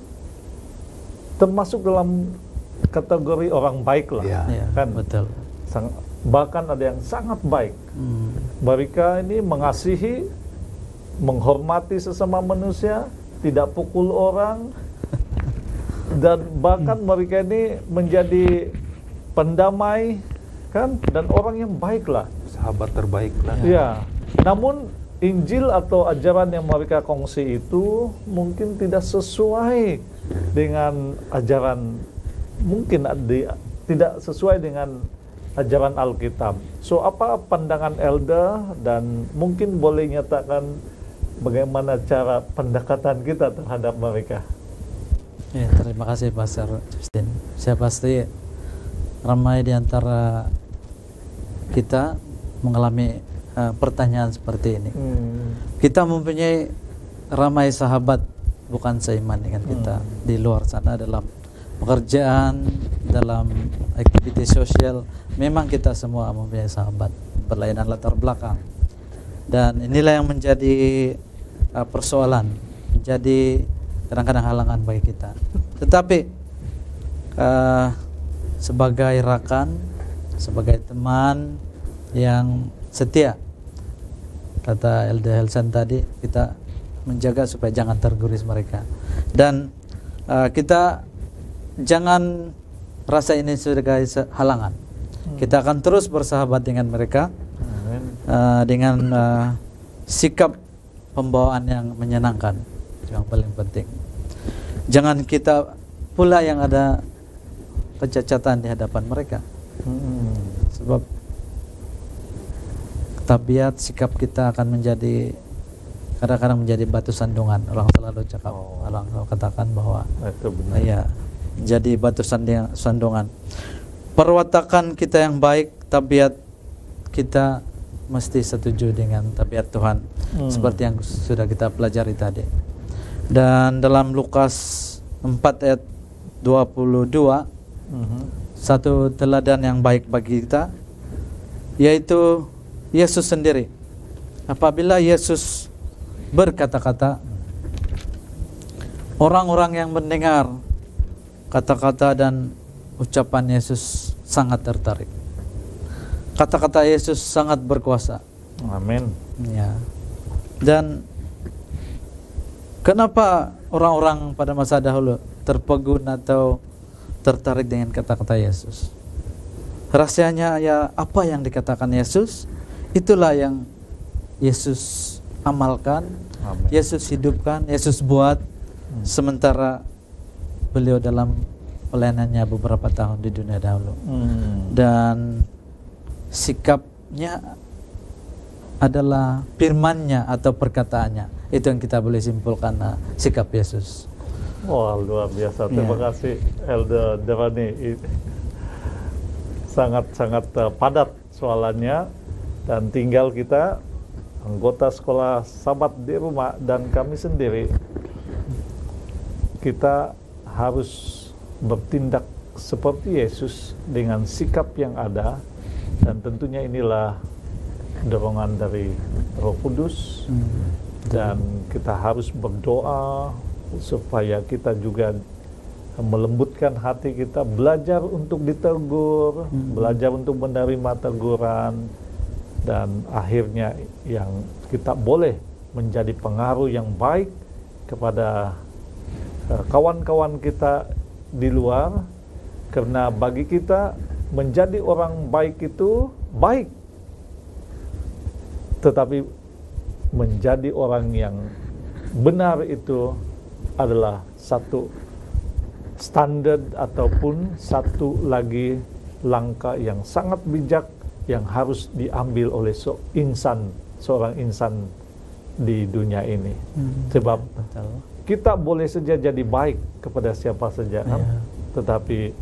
Speaker 1: termasuk dalam kategori orang baik lah, kan?
Speaker 3: Betul.
Speaker 1: Bahkan ada yang sangat baik. Mereka ini mengasihi, menghormati sesama manusia, tidak pukul orang, dan bahkan mereka ini menjadi pendamai, kan, dan orang yang baik lah,
Speaker 2: sahabat terbaik lah.
Speaker 1: Ya. Namun Injil atau ajaran yang mereka kongsi itu mungkin tidak sesuai dengan ajaran, mungkin tidak sesuai dengan ajaran Alkitab. So, apa pandangan Elder, dan mungkin boleh nyatakan bagaimana cara pendekatan kita terhadap mereka?
Speaker 3: Ya, terima kasih Pastor Justin. Saya pasti ramai di antara kita mengalami pertanyaan seperti ini. Kita mempunyai ramai sahabat bukan seiman dengan kita di luar sana, dalam pekerjaan, dalam aktivitas sosial. Memang kita semua mempunyai sahabat berlainan latar belakang, dan inilah yang menjadi persoalan, menjadi kadang-kadang halangan bagi kita. Tetapi sebagai rakan, sebagai teman yang setia, kata Elder Helsan tadi, kita menjaga supaya jangan terguris mereka, dan kita jangan rasa ini sebagai halangan. Kita akan terus bersahabat dengan mereka, dengan sikap pembawaan yang menyenangkan, yang paling penting. Jangan kita pula yang ada kecacatan di hadapan mereka, sebab tabiat sikap kita akan menjadi kadang-kadang menjadi batu sandungan. Orang selalu cakap, orang katakan bahwa
Speaker 1: itu benar.
Speaker 3: Ya, jadi batu sandungan. Perwatakan kita yang baik, tabiat kita mesti setuju dengan tabiat Tuhan, seperti yang sudah kita pelajari tadi. Dan dalam Lukas 4 ayat 22, satu teladan yang baik bagi kita, yaitu Yesus sendiri. Apabila Yesus berkata-kata, orang-orang yang mendengar kata-kata dan ucapan Yesus sangat tertarik. Kata-kata Yesus sangat berkuasa.
Speaker 1: Amin.
Speaker 3: Ya. Dan kenapa orang-orang pada masa dahulu terpegun atau tertarik dengan kata-kata Yesus? Rahasianya ya apa yang dikatakan Yesus, itulah yang Yesus amalkan, Yesus hidupkan, Yesus buat, sementara beliau dalam pelayanannya beberapa tahun di dunia dahulu. Dan sikapnya adalah firmannya atau perkataannya. Itu yang kita boleh simpulkan sikap Yesus.
Speaker 1: Wah, luar biasa. Terima kasih Elder Devani. Sangat-sangat padat soalannya, dan tinggal kita anggota sekolah Sabat di rumah dan kami sendiri, kita harus bertindak seperti Yesus dengan sikap yang ada, dan tentunya inilah dorongan dari Roh Kudus. Dan kita harus berdoa supaya kita juga melembutkan hati kita, belajar untuk ditegur, belajar untuk menerima teguran, dan akhirnya yang kita boleh menjadi pengaruh yang baik kepada kawan-kawan kita di luar, karena bagi kita menjadi orang baik itu baik, tetapi menjadi orang yang benar itu adalah satu standar ataupun satu lagi langkah yang sangat bijak yang harus diambil oleh seorang insan di dunia ini. Sebab kita boleh saja jadi baik kepada siapa saja, kan? Tetapi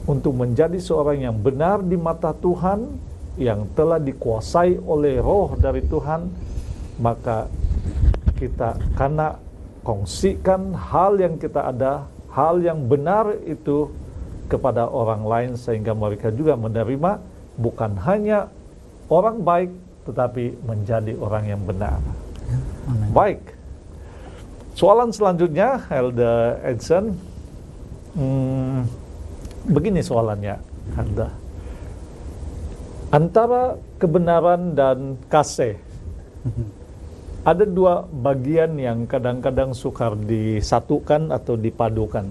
Speaker 1: untuk menjadi seorang yang benar di mata Tuhan, yang telah dikuasai oleh Roh dari Tuhan, maka kita karena kongsikan hal yang kita ada, hal yang benar itu kepada orang lain, sehingga mereka juga menerima bukan hanya orang baik, tetapi menjadi orang yang benar. Baik. Soalan selanjutnya, Elder Edson, begini soalannya, Elder. Antara kebenaran dan kasih, ada dua bagian yang kadang-kadang sukar disatukan atau dipadukan.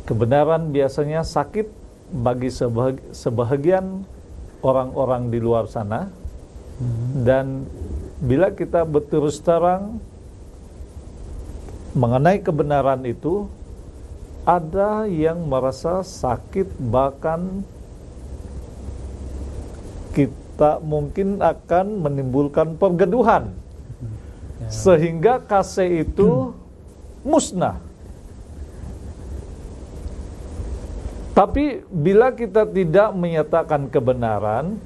Speaker 1: Kebenaran biasanya sakit bagi sebahagian orang-orang di luar sana, dan bila kita berterus terang mengenai kebenaran itu, ada yang merasa sakit, bahkan kita mungkin akan menimbulkan pergeduhan, sehingga kasih itu musnah. Tapi bila kita tidak menyatakan kebenaran,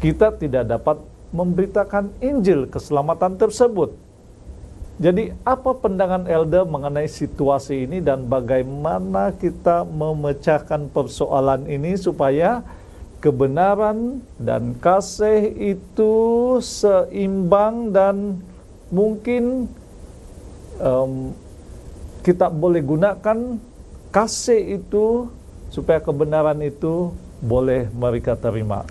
Speaker 1: kita tidak dapat memberitakan Injil keselamatan tersebut. Jadi apa pandangan Elder mengenai situasi ini dan bagaimana kita memecahkan persoalan ini supaya kebenaran dan kasih itu seimbang dan mungkin kita boleh gunakan kasih itu supaya kebenaran itu boleh mereka terima.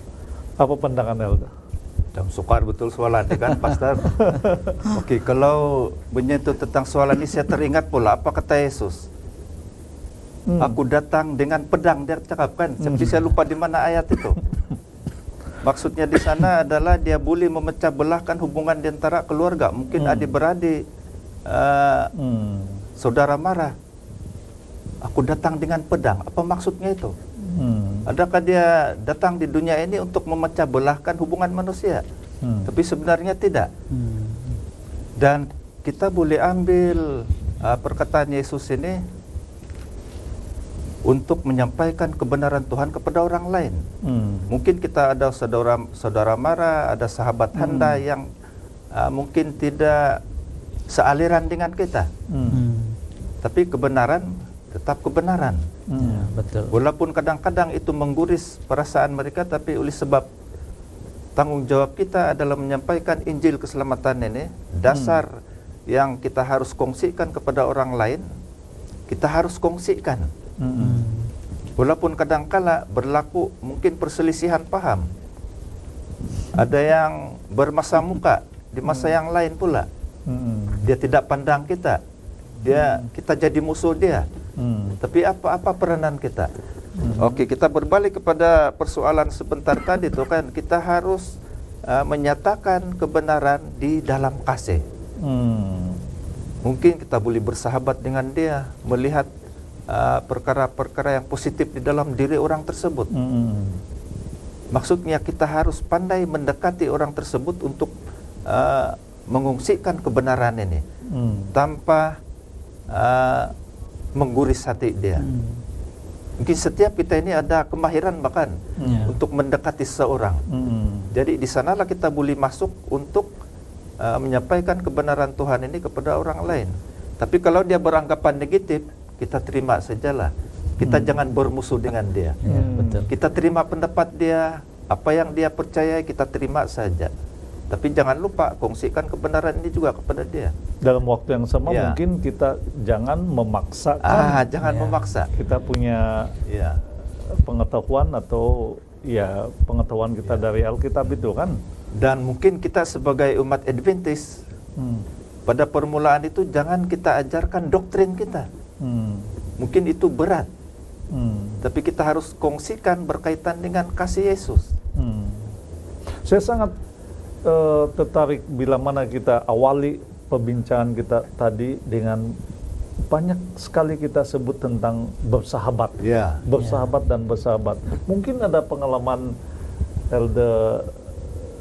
Speaker 1: Apa pandangan Elder?
Speaker 2: Sukar betul soalan ini kan, Pastor. Oke, kalau menyentuh tentang soalan ini saya teringat pula apa kata Yesus. Aku datang dengan pedang, dia cakapkan. Seperti saya lupa di mana ayat itu. Maksudnya di sana adalah dia boleh memecah belahkan hubungan di antara keluarga, mungkin adik-beradik, saudara mara. Aku datang dengan pedang. Apa maksudnya itu? Adakah dia datang di dunia ini untuk memecah belahkan hubungan manusia? Tapi sebenarnya tidak. Dan kita boleh ambil perkataan Yesus ini untuk menyampaikan kebenaran Tuhan kepada orang lain. Mungkin kita ada saudara mara, ada sahabat Anda yang mungkin tidak sealiran dengan kita. Tapi kebenaran tetap kebenaran.
Speaker 3: Ya, betul.
Speaker 2: Walaupun kadang-kadang itu mengguris perasaan mereka, tapi oleh sebab tanggung jawab kita adalah menyampaikan Injil keselamatan ini, dasar yang kita harus kongsikan kepada orang lain, kita harus kongsikan. Walaupun kadang-kala berlaku mungkin perselisihan paham, ada yang bermasa muka di masa yang lain pula. Dia tidak pandang kita, kita jadi musuh dia. Tapi apa peranan kita? Oke, kita berbalik kepada persoalan sebentar tadi itu kan, kita harus menyatakan kebenaran di dalam kasih. Mungkin kita boleh bersahabat dengan dia, melihat perkara-perkara yang positif di dalam diri orang tersebut. Maksudnya kita harus pandai mendekati orang tersebut untuk mengungsikan kebenaran ini tanpa mengguris hati dia. Mungkin setiap kita ini ada kemahiran bahkan untuk mendekati seseorang. Jadi di sanalah kita boleh masuk untuk menyampaikan kebenaran Tuhan ini kepada orang lain. Tapi kalau dia beranggapan negatif, kita terima sajalah. Kita jangan bermusuh dengan dia.
Speaker 3: Betul.
Speaker 2: Kita terima pendapat dia, apa yang dia percaya kita terima saja. Tapi jangan lupa kongsikan kebenaran ini juga kepada dia.
Speaker 1: Dalam waktu yang sama mungkin kita jangan memaksakan.
Speaker 2: Jangan memaksa.
Speaker 1: Kita punya pengetahuan atau pengetahuan kita dari Alkitab itu kan.
Speaker 2: Dan mungkin kita sebagai umat Adventist pada permulaan itu jangan kita ajarkan doktrin kita. Mungkin itu berat. Tapi kita harus kongsikan berkaitan dengan kasih Yesus.
Speaker 1: Saya sangat tertarik bila mana kita awali perbincangan kita tadi dengan banyak sekali kita sebut tentang bersahabat, bersahabat dan bersahabat. Mungkin ada pengalaman Elder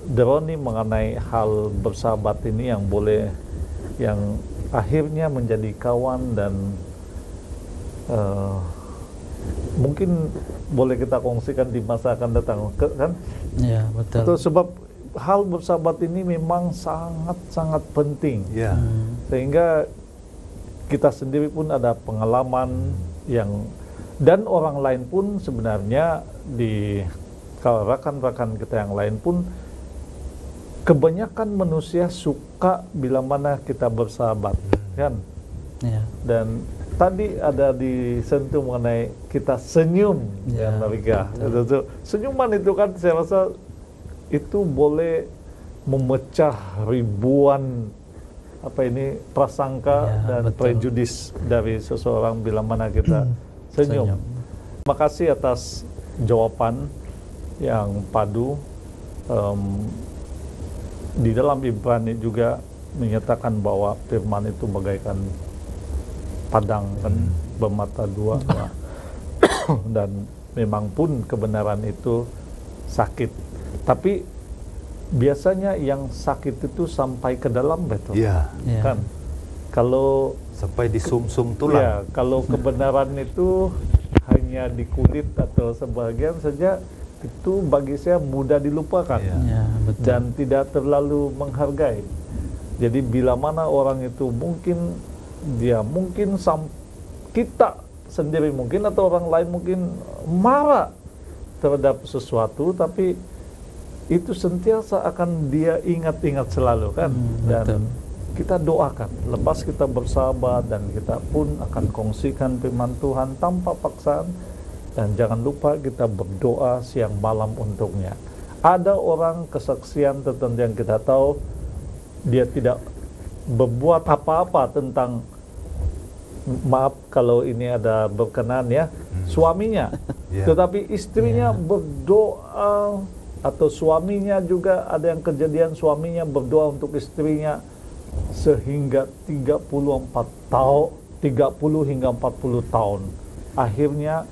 Speaker 1: Deroni mengenai hal bersahabat ini yang akhirnya menjadi kawan dan mungkin boleh kita kongsikan di masa akan datang, kan?
Speaker 3: Ya, betul.
Speaker 1: Itu sebab hal bersahabat ini memang sangat penting. Sehingga kita sendiri pun ada pengalaman dan orang lain pun sebenarnya kalau rekan-rekan kita yang lain pun kebanyakan manusia suka bila mana kita bersahabat, kan? Dan tadi ada disentuh mengenai kita senyum dengan mereka. Senyuman itu kan saya rasa itu boleh memecah ribuan prasangka dan prejudis dari seseorang bila mana kita senyum. Terima kasih atas jawaban yang padu. di dalam Ibrani juga menyatakan bahwa firman itu bagaikan padang kan, bermata dua. Ya. Dan memang pun kebenaran itu sakit. Tapi biasanya yang sakit itu sampai ke dalam, betul?
Speaker 2: Iya.
Speaker 1: Kan? Kalau
Speaker 2: Sampai di sumsum tulang.
Speaker 1: ya, kalau kebenaran itu hanya di kulit atau sebagian saja, itu bagi saya mudah dilupakan.
Speaker 2: Iya.
Speaker 3: Ya, betul.
Speaker 1: Dan tidak terlalu menghargai. Jadi bila mana orang itu mungkin kita sendiri mungkin atau orang lain mungkin marah terhadap sesuatu, tapi itu sentiasa akan dia ingat-ingat selalu kan. Dan
Speaker 3: betul.
Speaker 1: kita doakan, lepas kita bersahabat, dan kita pun akan kongsikan firman Tuhan tanpa paksaan. Dan jangan lupa kita berdoa siang malam untuknya. Ada orang kesaksian tertentu yang kita tahu dia tidak berbuat apa-apa tentang, maaf kalau ini ada berkenan ya, suaminya. Tetapi istrinya berdoa, atau suaminya juga ada yang kejadian suaminya berdoa untuk istrinya sehingga 30 hingga 40 tahun. Akhirnya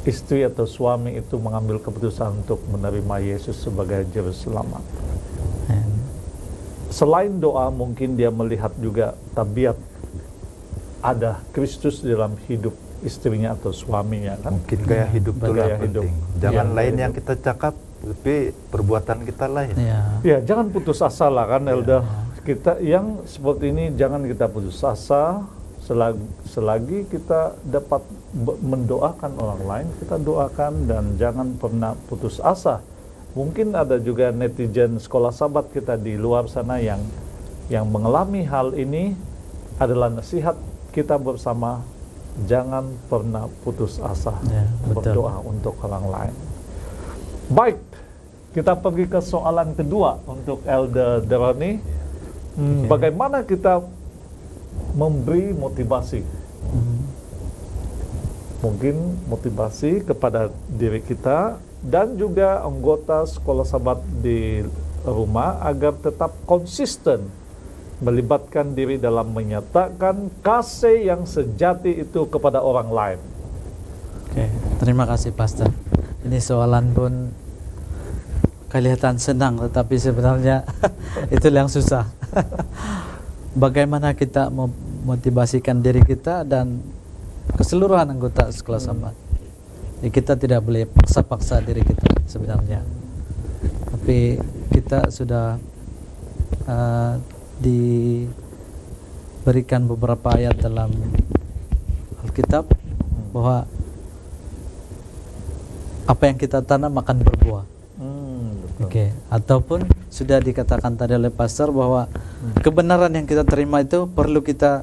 Speaker 1: istri atau suami itu mengambil keputusan untuk menerima Yesus sebagai juru selamat. Selain doa, mungkin dia melihat juga tabiat ada Kristus dalam hidup istrinya atau suaminya kan.
Speaker 2: Mungkin gaya hidup itu
Speaker 1: Gaya
Speaker 2: yang
Speaker 1: hidup.
Speaker 2: penting. Jangan
Speaker 1: Ya,
Speaker 2: lain
Speaker 1: gaya
Speaker 2: yang kita cakap, tapi perbuatan kita lain.
Speaker 3: Ya.
Speaker 1: Ya, jangan putus asa lah kan, Elda. Kita yang seperti ini jangan kita putus asa. Selagi kita dapat mendoakan orang lain, kita doakan, dan jangan pernah putus asa. Mungkin ada juga netizen sekolah sahabat kita di luar sana yang mengalami hal ini. Adalah nasihat kita bersama, jangan pernah putus asa,
Speaker 3: Ya, betul.
Speaker 1: berdoa untuk orang lain. Baik, kita pergi ke soalan kedua untuk Elder Deroni. Bagaimana kita memberi motivasi? Mungkin motivasi kepada diri kita dan juga anggota sekolah sahabat di rumah agar tetap konsisten melibatkan diri dalam menyatakan kasih yang sejati itu kepada orang lain.
Speaker 3: Oke, terima kasih Pastor. Ini soalan pun kelihatan senang, tetapi sebenarnya itu yang susah. Bagaimana kita memotivasikan diri kita dan keseluruhan anggota sekolah sahabat. Ya, kita tidak boleh paksa-paksa diri kita sebenarnya. Tapi kita sudah diberikan beberapa ayat dalam Alkitab bahwa apa yang kita tanam akan berbuah. Oke, ataupun sudah dikatakan tadi oleh pastor bahwa kebenaran yang kita terima itu perlu kita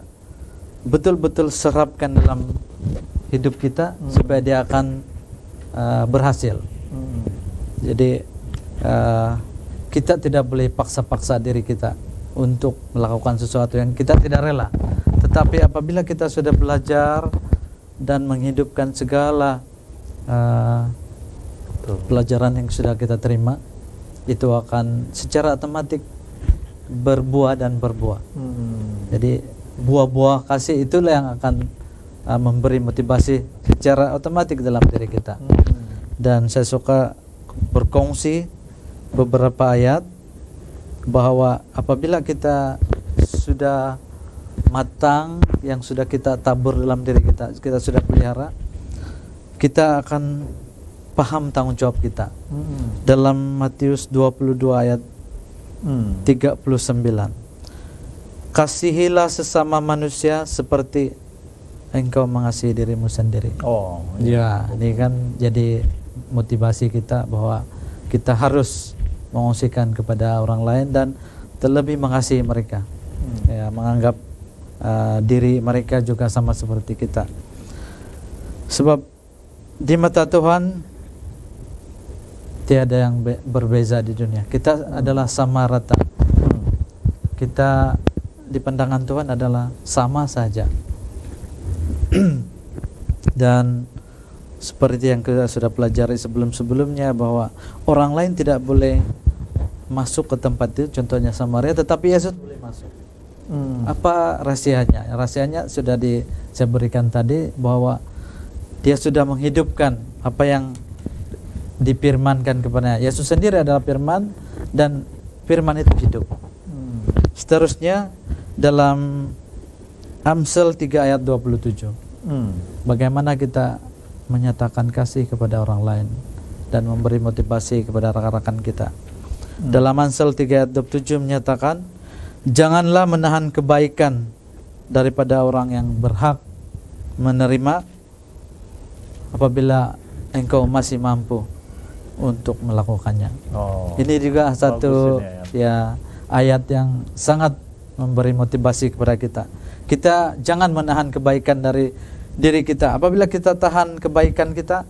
Speaker 3: betul-betul serapkan dalam hidup kita supaya dia akan berhasil. Jadi kita tidak boleh paksa-paksa diri kita untuk melakukan sesuatu yang kita tidak rela. Tetapi apabila kita sudah belajar dan menghidupkan segala pelajaran yang sudah kita terima, itu akan secara otomatis berbuah dan berbuah. Jadi buah-buah kasih itulah yang akan memberi motivasi secara otomatis dalam diri kita. Dan saya suka berkongsi beberapa ayat bahwa apabila kita sudah matang, yang sudah kita tabur dalam diri kita, kita sudah pelihara, kita akan paham tanggung jawab kita. Dalam Matius 22 ayat 39, kasihilah sesama manusia seperti engkau mengasihi dirimu sendiri.
Speaker 1: Oh,
Speaker 3: ya, ini kan jadi motivasi kita bahwa kita harus mengungsikan kepada orang lain dan terlebih mengasihi mereka. Ya, menganggap diri mereka juga sama seperti kita. Sebab di mata Tuhan tiada yang berbeza di dunia. Kita adalah sama rata. Kita di pandangan Tuhan adalah sama saja. Dan seperti yang kita sudah pelajari sebelum-sebelumnya bahwa orang lain tidak boleh masuk ke tempat itu, contohnya Samaria, tetapi Yesus boleh masuk. Apa rahasianya? Rahasianya sudah saya berikan tadi, bahwa dia sudah menghidupkan apa yang difirmankan kepada Yesus sendiri adalah firman, dan firman itu hidup. Seterusnya dalam Amsal 3 ayat 27. Bagaimana kita menyatakan kasih kepada orang lain dan memberi motivasi kepada rekan-rekan kita. Dalam Amsal 3 ayat 27 menyatakan, janganlah menahan kebaikan daripada orang yang berhak menerima apabila engkau masih mampu untuk melakukannya. Ini juga satu ayat yang sangat memberi motivasi kepada kita. Kita jangan menahan kebaikan dari diri kita. Apabila kita tahan kebaikan kita,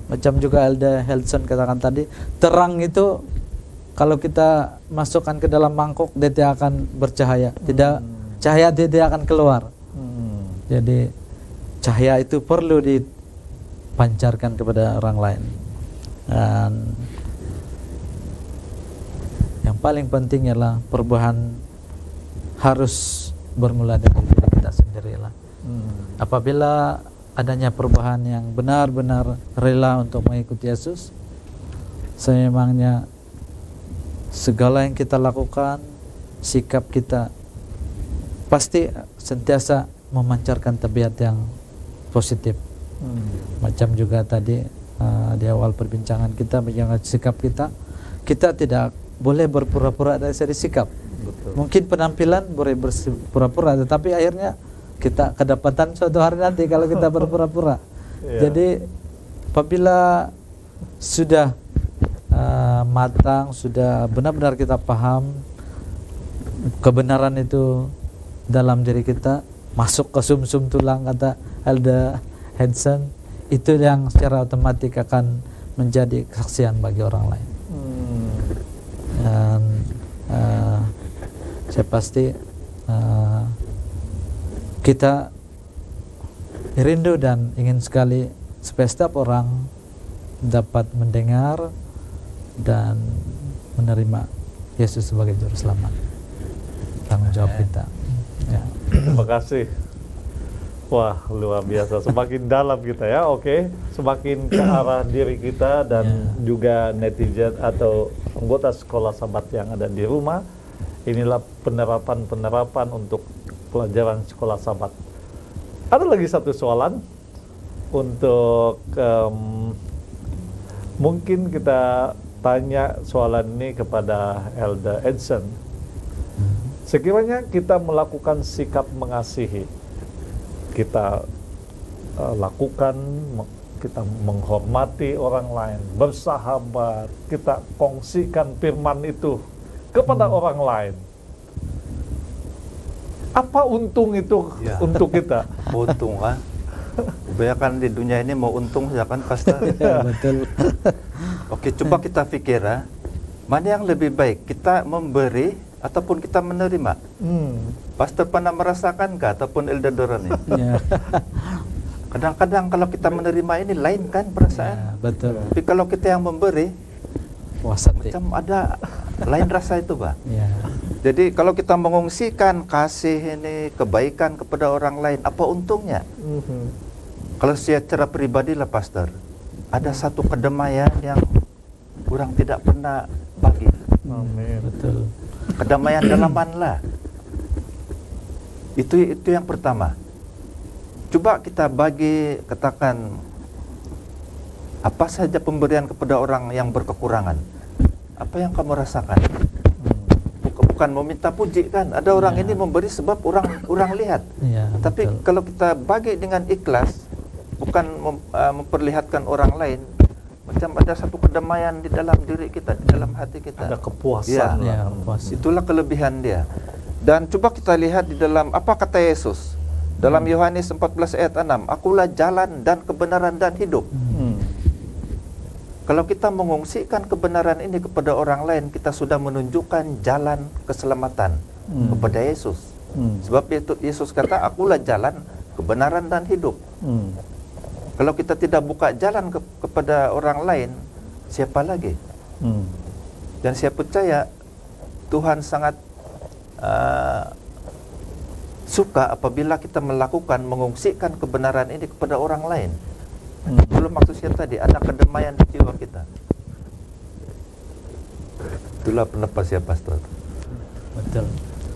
Speaker 3: macam juga Elder Helson katakan tadi, terang itu kalau kita masukkan ke dalam mangkuk, dia tidak akan bercahaya. Cahaya dia tidak akan keluar. Jadi cahaya itu perlu dipancarkan kepada orang lain. Dan yang paling penting ialah perubahan harus bermula dari diri kita sendirilah. Apabila adanya perubahan yang benar-benar rela untuk mengikuti Yesus, sememangnya segala yang kita lakukan, sikap kita pasti sentiasa memancarkan tabiat yang positif. Macam juga tadi di awal perbincangan kita menjaga sikap kita, kita tidak boleh berpura-pura dari segi sikap. Mungkin penampilan boleh berpura-pura, tetapi akhirnya kita kedapatan suatu hari nanti kalau kita berpura-pura. Jadi apabila sudah matang, sudah benar-benar kita paham kebenaran itu dalam diri kita, masuk ke sumsum tulang, kata Elder Henson, itu yang secara otomatis akan menjadi kesaksian bagi orang lain. Dan saya pasti kita rindu dan ingin sekali supaya setiap orang dapat mendengar dan menerima Yesus sebagai Juru Selamat. Tanggung jawab kita.
Speaker 1: Terima kasih. Wah, luar biasa. Semakin dalam kita ya, oke. Semakin ke arah diri kita dan juga netizen atau anggota sekolah sahabat yang ada di rumah. Inilah penerapan-penerapan untuk pelajaran sekolah sahabat. Ada lagi satu soalan untuk mungkin kita tanya soalan ini kepada Elder Edson. Sekiranya kita melakukan sikap mengasihi, kita lakukan, kita menghormati orang lain, bersahabat, kita kongsikan firman itu kepada orang lain. Apa untung itu untuk kita?
Speaker 2: Untung kan? Kebanyakan di dunia ini mau untung saja kan, Pastor?
Speaker 3: Betul.
Speaker 2: Oke, coba kita pikir mana yang lebih baik, kita memberi ataupun kita menerima? Pastor pernah merasakankah ataupun Elder Dorani? Kadang-kadang kalau kita menerima ini lain kan perasaan.
Speaker 3: Betul.
Speaker 2: Tapi kalau kita yang memberi, macam ada lain rasa itu, Pak. Jadi kalau kita mengungsikan kasih ini, kebaikan kepada orang lain, apa untungnya? Kalau secara pribadi lah, Pastor, ada satu kedamaian yang orang tidak pernah bagi.
Speaker 3: Betul.
Speaker 2: Kedamaian dalaman lah. Itu yang pertama. Coba kita bagi, katakan apa saja pemberian kepada orang yang berkekurangan. Apa yang kamu rasakan? Bukan meminta puji kan? Ada orang ini memberi sebab orang lihat. Tapi betul. Kalau kita bagi dengan ikhlas, bukan memperlihatkan orang lain, macam ada satu kedamaian di dalam diri kita, di dalam hati kita.
Speaker 1: Ada kepuasan.
Speaker 2: Itulah kelebihan dia. Dan coba kita lihat di dalam apa kata Yesus dalam Yohanes 14 ayat 6, akulah jalan dan kebenaran dan hidup. Kalau kita mengungsikan kebenaran ini kepada orang lain, kita sudah menunjukkan jalan keselamatan kepada Yesus. Sebab Yesus kata, akulah jalan, kebenaran dan hidup. Kalau kita tidak buka jalan kepada orang lain, siapa lagi? Dan saya percaya Tuhan sangat suka apabila kita melakukan, mengungsikan kebenaran ini kepada orang lain. Belum maksud saya tadi, ada kedamaian di jiwa kita. Itulah pendapat saya, Pastor.
Speaker 3: Betul.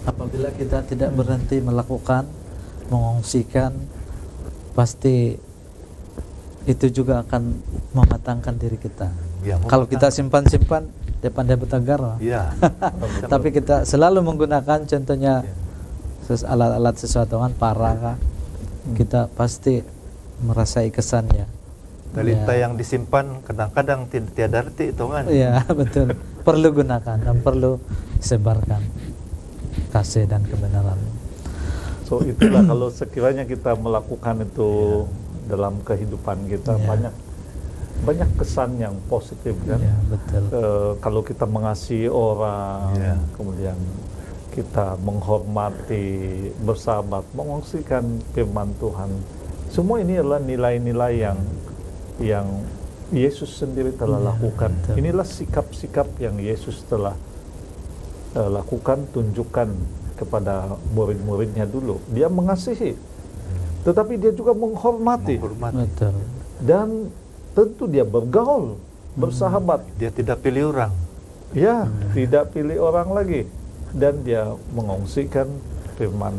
Speaker 3: Apabila kita tidak berhenti melakukan, mengungsikan, pasti itu juga akan mematangkan diri kita.
Speaker 2: Ya,
Speaker 3: Kalau kita simpan-simpan, dia pandai bertegar.
Speaker 2: Ya.
Speaker 3: Tapi kita selalu menggunakan contohnya alat-alat sesuatu kan, parah, kita pasti merasai kesannya.
Speaker 2: Talenta yang disimpan kadang-kadang tiada arti itu kan.
Speaker 3: Iya, betul. Perlu gunakan dan perlu sebarkan kasih dan kebenaran.
Speaker 1: So itulah kalau sekiranya kita melakukan itu dalam kehidupan kita, banyak kesan yang positif kan.
Speaker 3: Iya, betul.
Speaker 1: Kalau kita mengasihi orang, kemudian kita menghormati, bersahabat, mengungsikan firman Tuhan. Semua ini adalah nilai-nilai yang Yesus sendiri telah lakukan.
Speaker 3: Betul.
Speaker 1: Inilah sikap-sikap yang Yesus telah lakukan, tunjukkan kepada murid-muridnya dulu. Dia mengasihi, tetapi dia juga menghormati.
Speaker 3: Betul.
Speaker 1: Dan tentu dia bergaul, bersahabat.
Speaker 2: Dia tidak pilih orang.
Speaker 1: Ya, tidak pilih orang lagi. Dan dia mengungsikan firman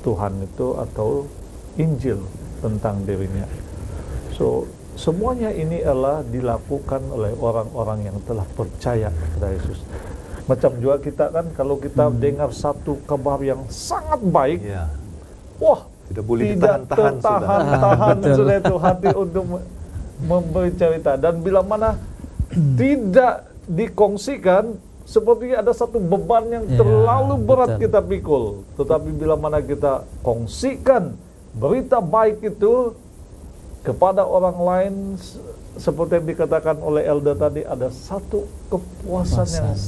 Speaker 1: Tuhan itu atau Injil tentang dirinya. So, semuanya ini adalah dilakukan oleh orang-orang yang telah percaya kepada Yesus. Macam juga kita kan, kalau kita dengar satu kabar yang sangat baik, wah,
Speaker 2: tidak boleh
Speaker 1: tidak
Speaker 2: tertahan-tahan
Speaker 1: sudah itu hati untuk memberi cerita. Dan bila mana tidak dikongsikan, sepertinya ada satu beban yang terlalu berat kita pikul. Tetapi bila mana kita kongsikan berita baik itu kepada orang lain, seperti yang dikatakan oleh Elda tadi, ada satu kepuasan yang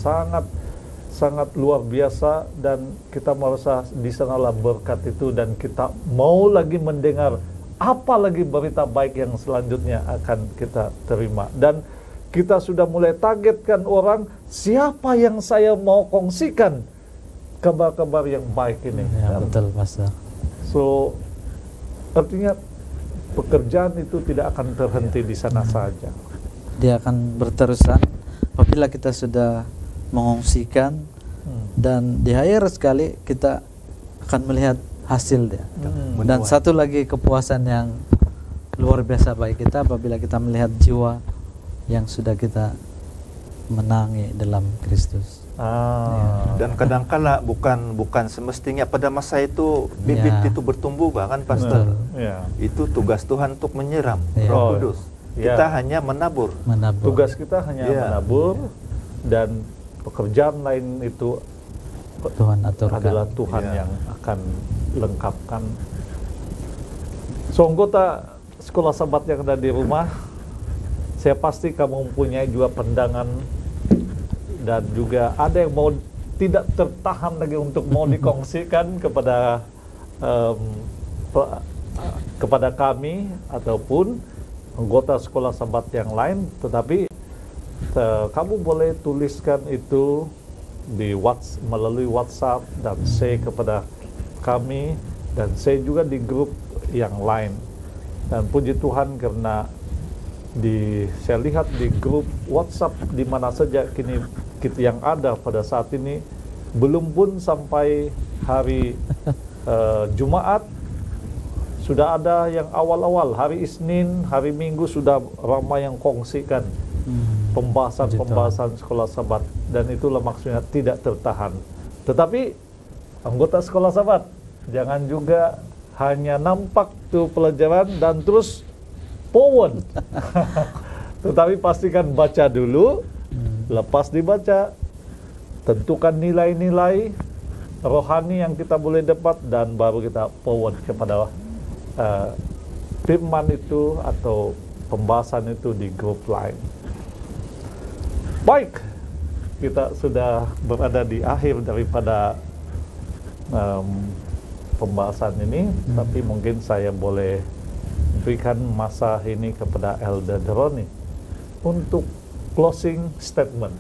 Speaker 1: sangat luar biasa, dan kita merasa di sanalah berkat itu, dan kita mau lagi mendengar apa lagi berita baik yang selanjutnya akan kita terima. Dan kita sudah mulai targetkan orang, siapa yang saya mau kongsikan kabar-kabar yang baik ini.
Speaker 3: Ya, betul, Pastor.
Speaker 1: So, artinya pekerjaan itu tidak akan terhenti di sana saja.
Speaker 3: Dia akan berterusan apabila kita sudah mengungsikan, dan di akhir sekali kita akan melihat hasil dia. Dan satu lagi kepuasan yang luar biasa bagi kita apabila kita melihat jiwa yang sudah kita menangi dalam Kristus.
Speaker 2: Dan kadangkala bukan semestinya pada masa itu bibit itu bertumbuh, bahkan Pastor. Itu tugas Tuhan untuk menyiram Roh Kudus. Kita hanya menabur.
Speaker 1: Tugas kita hanya menabur, dan pekerjaan lain itu
Speaker 3: Tuhan aturkan.
Speaker 1: Adalah Tuhan yang akan lengkapkan. So, anggota sekolah sahabat yang ada di rumah, saya pasti kamu mempunyai juga pandangan, dan juga ada yang mau tidak tertahan lagi untuk mau dikongsikan kepada kami ataupun anggota sekolah sahabat yang lain. Tetapi kamu boleh tuliskan itu melalui WhatsApp, dan share kepada kami, dan share juga di grup yang lain. Dan puji Tuhan, karena saya lihat di grup WhatsApp di mana saja kini yang ada pada saat ini, belum pun sampai hari Jumaat sudah ada yang awal-awal, hari Isnin, hari Minggu sudah ramai yang kongsikan pembahasan sekolah sahabat, dan itulah maksudnya tidak tertahan. Tetapi anggota sekolah sahabat, jangan juga hanya nampak tuh pelajaran dan terus forward. Tetapi pastikan baca dulu. Lepas dibaca, tentukan nilai-nilai rohani yang kita boleh dapat, dan baru kita forward kepada firman itu atau pembahasan itu di grup lain. Baik, kita sudah berada di akhir daripada pembahasan ini, tapi mungkin saya boleh berikan masa ini kepada Elder Deroni untuk closing statement.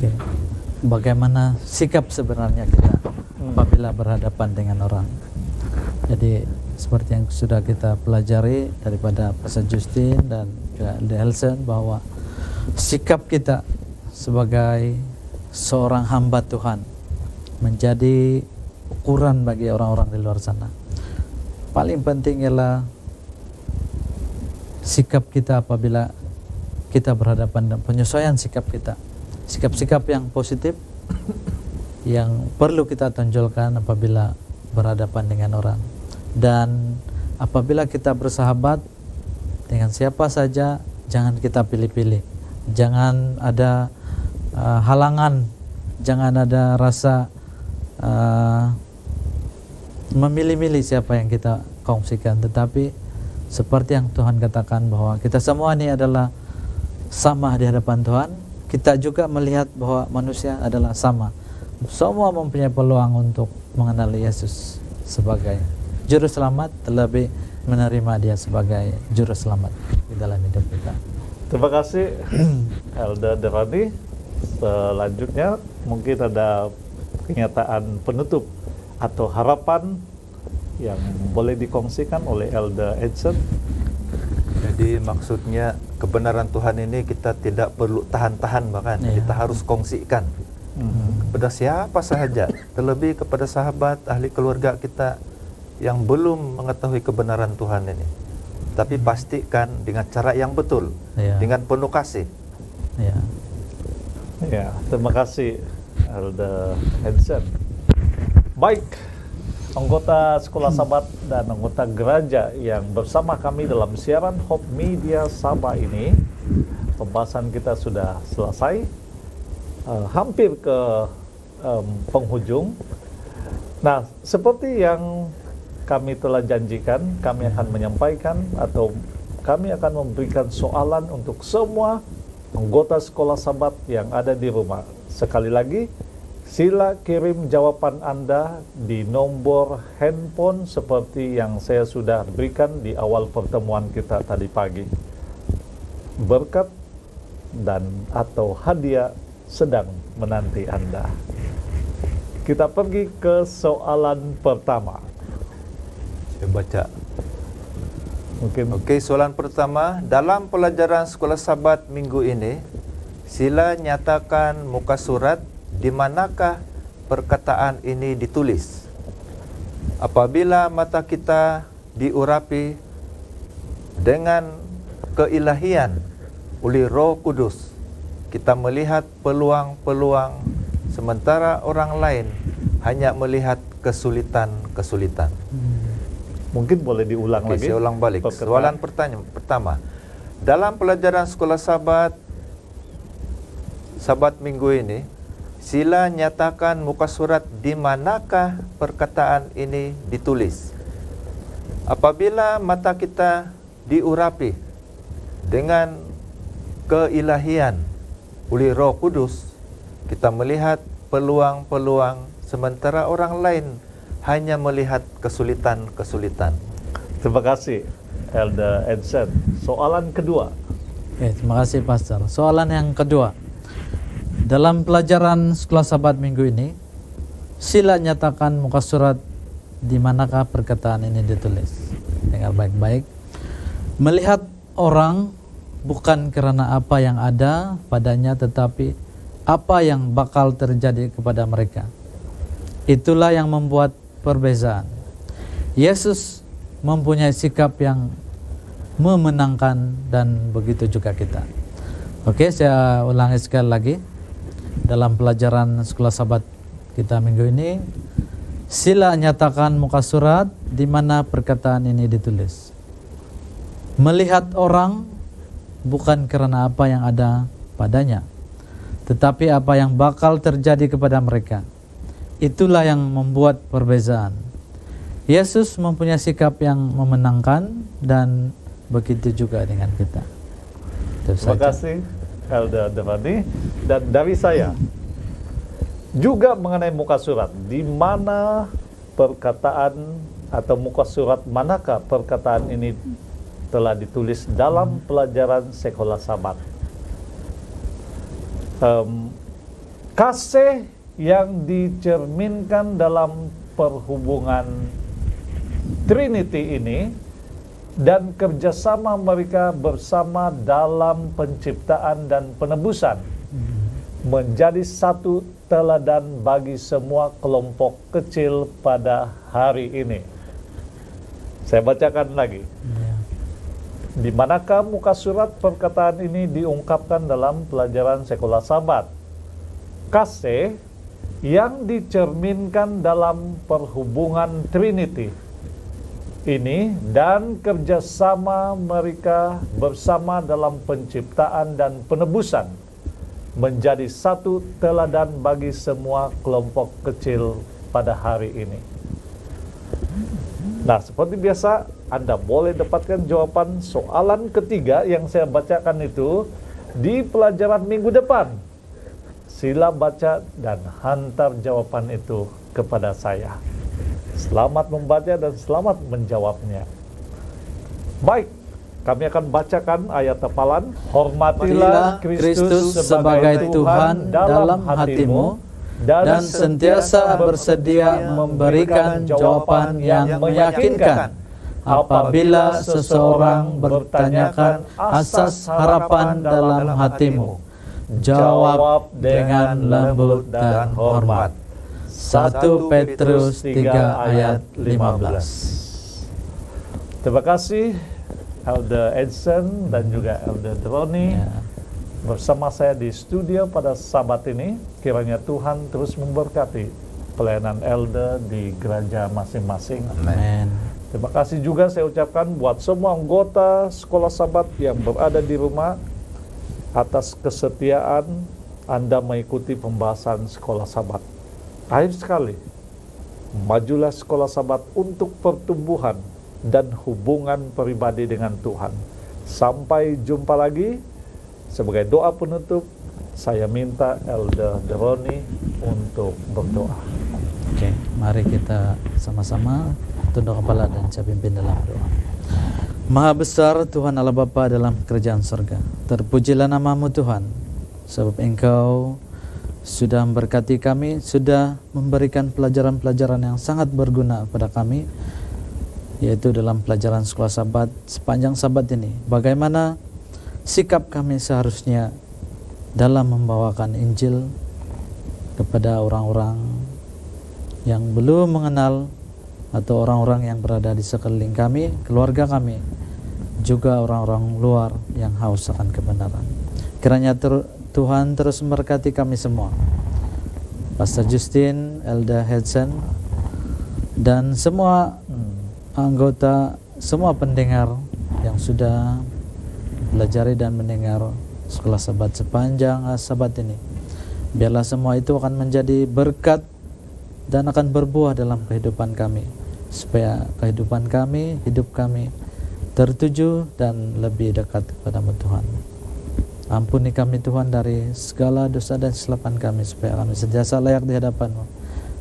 Speaker 3: Oke. Bagaimana sikap sebenarnya kita apabila berhadapan dengan orang. Jadi seperti yang sudah kita pelajari daripada Pastor Justin dan juga Elson, bahwa sikap kita sebagai seorang hamba Tuhan menjadi ukuran bagi orang-orang di luar sana. Paling penting ialah sikap kita apabila kita berhadapan dengan penyesuaian sikap kita. Sikap-sikap yang positif yang perlu kita tonjolkan apabila berhadapan dengan orang. Dan apabila kita bersahabat dengan siapa saja, jangan kita pilih-pilih. Jangan ada halangan, jangan ada rasa memilih-milih siapa yang kita kongsikan. Tetapi seperti yang Tuhan katakan bahwa kita semua ini adalah sama di hadapan Tuhan. Kita juga melihat bahwa manusia adalah sama. Semua mempunyai peluang untuk mengenali Yesus sebagai juru selamat, terlebih menerima dia sebagai juru selamat di dalam hidup kita.
Speaker 1: Terima kasih Elder Devani. Selanjutnya mungkin ada kenyataan penutup atau harapan yang boleh dikongsikan oleh Elder Edson.
Speaker 2: Jadi maksudnya kebenaran Tuhan ini kita tidak perlu tahan-tahan, bahkan kita harus kongsikan kepada siapa sahaja, terlebih kepada sahabat, ahli keluarga kita yang belum mengetahui kebenaran Tuhan ini. Tapi pastikan dengan cara yang betul, dengan penuh kasih.
Speaker 1: Ya, terima kasih Elder Edson. Baik, anggota Sekolah Sabat dan anggota gereja yang bersama kami dalam siaran Hope Media Sabah ini, pembahasan kita sudah selesai, hampir ke penghujung. Nah, seperti yang kami telah janjikan, kami akan menyampaikan atau kami akan memberikan soalan untuk semua anggota Sekolah Sabat yang ada di rumah. Sekali lagi, sila kirim jawaban Anda di nomor handphone seperti yang saya sudah berikan di awal pertemuan kita tadi pagi. Berkat dan atau hadiah sedang menanti Anda. Kita pergi ke soalan pertama.
Speaker 2: Saya baca.
Speaker 1: Mungkin.
Speaker 2: Oke, soalan pertama. Dalam pelajaran Sekolah Sabat minggu ini, sila nyatakan muka surat di manakah perkataan ini ditulis. Apabila mata kita diurapi dengan keilahian oleh Roh Kudus, kita melihat peluang-peluang, sementara orang lain hanya melihat kesulitan-kesulitan.
Speaker 1: Mungkin boleh diulang lagi.
Speaker 2: Saya ulang balik. Soalan pertama. Dalam pelajaran Sekolah Sabat minggu ini, sila nyatakan muka surat di manakah perkataan ini ditulis. Apabila mata kita diurapi dengan keilahian oleh Roh Kudus, kita melihat peluang-peluang, sementara orang lain hanya melihat kesulitan-kesulitan.
Speaker 1: Terima kasih Elder Edson. Soalan kedua.
Speaker 3: Terima kasih Pastor. Soalan yang kedua. Dalam pelajaran Sekolah Sabat minggu ini, sila nyatakan muka surat di manakah perkataan ini ditulis. Dengar baik-baik. Melihat orang bukan karena apa yang ada padanya, tetapi apa yang bakal terjadi kepada mereka. Itulah yang membuat perbezaan. Yesus mempunyai sikap yang memenangkan dan begitu juga kita. Oke, saya ulangi sekali lagi. Dalam pelajaran Sekolah Sabat kita minggu ini, sila nyatakan muka surat di mana perkataan ini ditulis. Melihat orang bukan karena apa yang ada padanya, tetapi apa yang bakal terjadi kepada mereka. Itulah yang membuat perbezaan. Yesus mempunyai sikap yang memenangkan dan begitu juga dengan kita.
Speaker 1: Terima kasih Elder Devani. Dan dari saya juga mengenai muka surat, di mana perkataan atau muka surat manakah perkataan ini telah ditulis dalam pelajaran Sekolah Sabat. Kasih yang dicerminkan dalam perhubungan Trinity ini dan kerjasama mereka bersama dalam penciptaan dan penebusan menjadi satu teladan bagi semua kelompok kecil pada hari ini. Saya bacakan lagi. Di manakah muka surat perkataan ini diungkapkan dalam pelajaran sekolah Sabat? Kasih yang dicerminkan dalam perhubungan Trinity ini dan kerjasama mereka bersama dalam penciptaan dan penebusan menjadi satu teladan bagi semua kelompok kecil pada hari ini. Nah, seperti biasa, Anda boleh dapatkan jawaban soalan ketiga yang saya bacakan itu di pelajaran minggu depan. Sila baca dan hantar jawaban itu kepada saya. Selamat membaca dan selamat menjawabnya. Baik, kami akan bacakan ayat hafalan. Hormatilah Kristus sebagai Tuhan dalam hatimu dan sentiasa bersedia memberikan jawaban yang meyakinkan apabila seseorang bertanyakan asas harapan dalam hatimu. Jawab dengan lembut dan hormat. 1 Petrus 3 ayat 15. Terima kasih Elder Edson dan juga Elder Droni bersama saya di studio pada Sabat ini. Kiranya Tuhan terus memberkati pelayanan Elder di gereja masing-masing.
Speaker 3: Amin.
Speaker 1: Terima kasih juga saya ucapkan buat semua anggota sekolah Sabat yang berada di rumah atas kesetiaan Anda mengikuti pembahasan sekolah Sabat. Akhir sekali, majulah sekolah Sabat untuk pertumbuhan dan hubungan pribadi dengan Tuhan. Sampai jumpa lagi. Sebagai doa penutup, saya minta Elder Droni untuk berdoa.
Speaker 3: Oke, mari kita sama-sama tunduk kepala dan saya pimpin dalam doa. Maha besar Tuhan Allah Bapa dalam kerajaan surga, terpujilah namamu Tuhan, sebab Engkau sudah memberkati kami, sudah memberikan pelajaran-pelajaran yang sangat berguna kepada kami, yaitu dalam pelajaran sekolah Sabat sepanjang Sabat ini. Bagaimana sikap kami seharusnya dalam membawakan Injil kepada orang-orang yang belum mengenal atau orang-orang yang berada di sekeliling kami, keluarga kami, juga orang-orang luar yang haus akan kebenaran. Kiranya Tuhan terus memberkati kami semua, Pastor Justin, Elder Hudson, dan semua anggota, semua pendengar yang sudah belajar dan mendengar sekolah Sabat sepanjang Sabat ini. Biarlah semua itu akan menjadi berkat dan akan berbuah dalam kehidupan kami, supaya kehidupan kami, hidup kami tertuju dan lebih dekat kepadamu Tuhan. Ampuni kami Tuhan dari segala dosa dan kesilapan kami, supaya kami sentiasa layak di hadapan-Mu.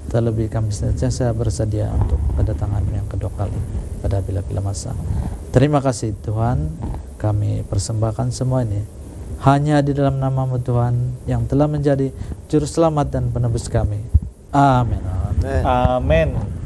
Speaker 3: Terlebih kami sentiasa bersedia untuk kedatangan yang kedua kali pada bila-bila masa. Terima kasih Tuhan, kami persembahkan semua ini hanya di dalam nama-Mu Tuhan yang telah menjadi juru selamat dan penebus kami. Amin.
Speaker 1: Amin.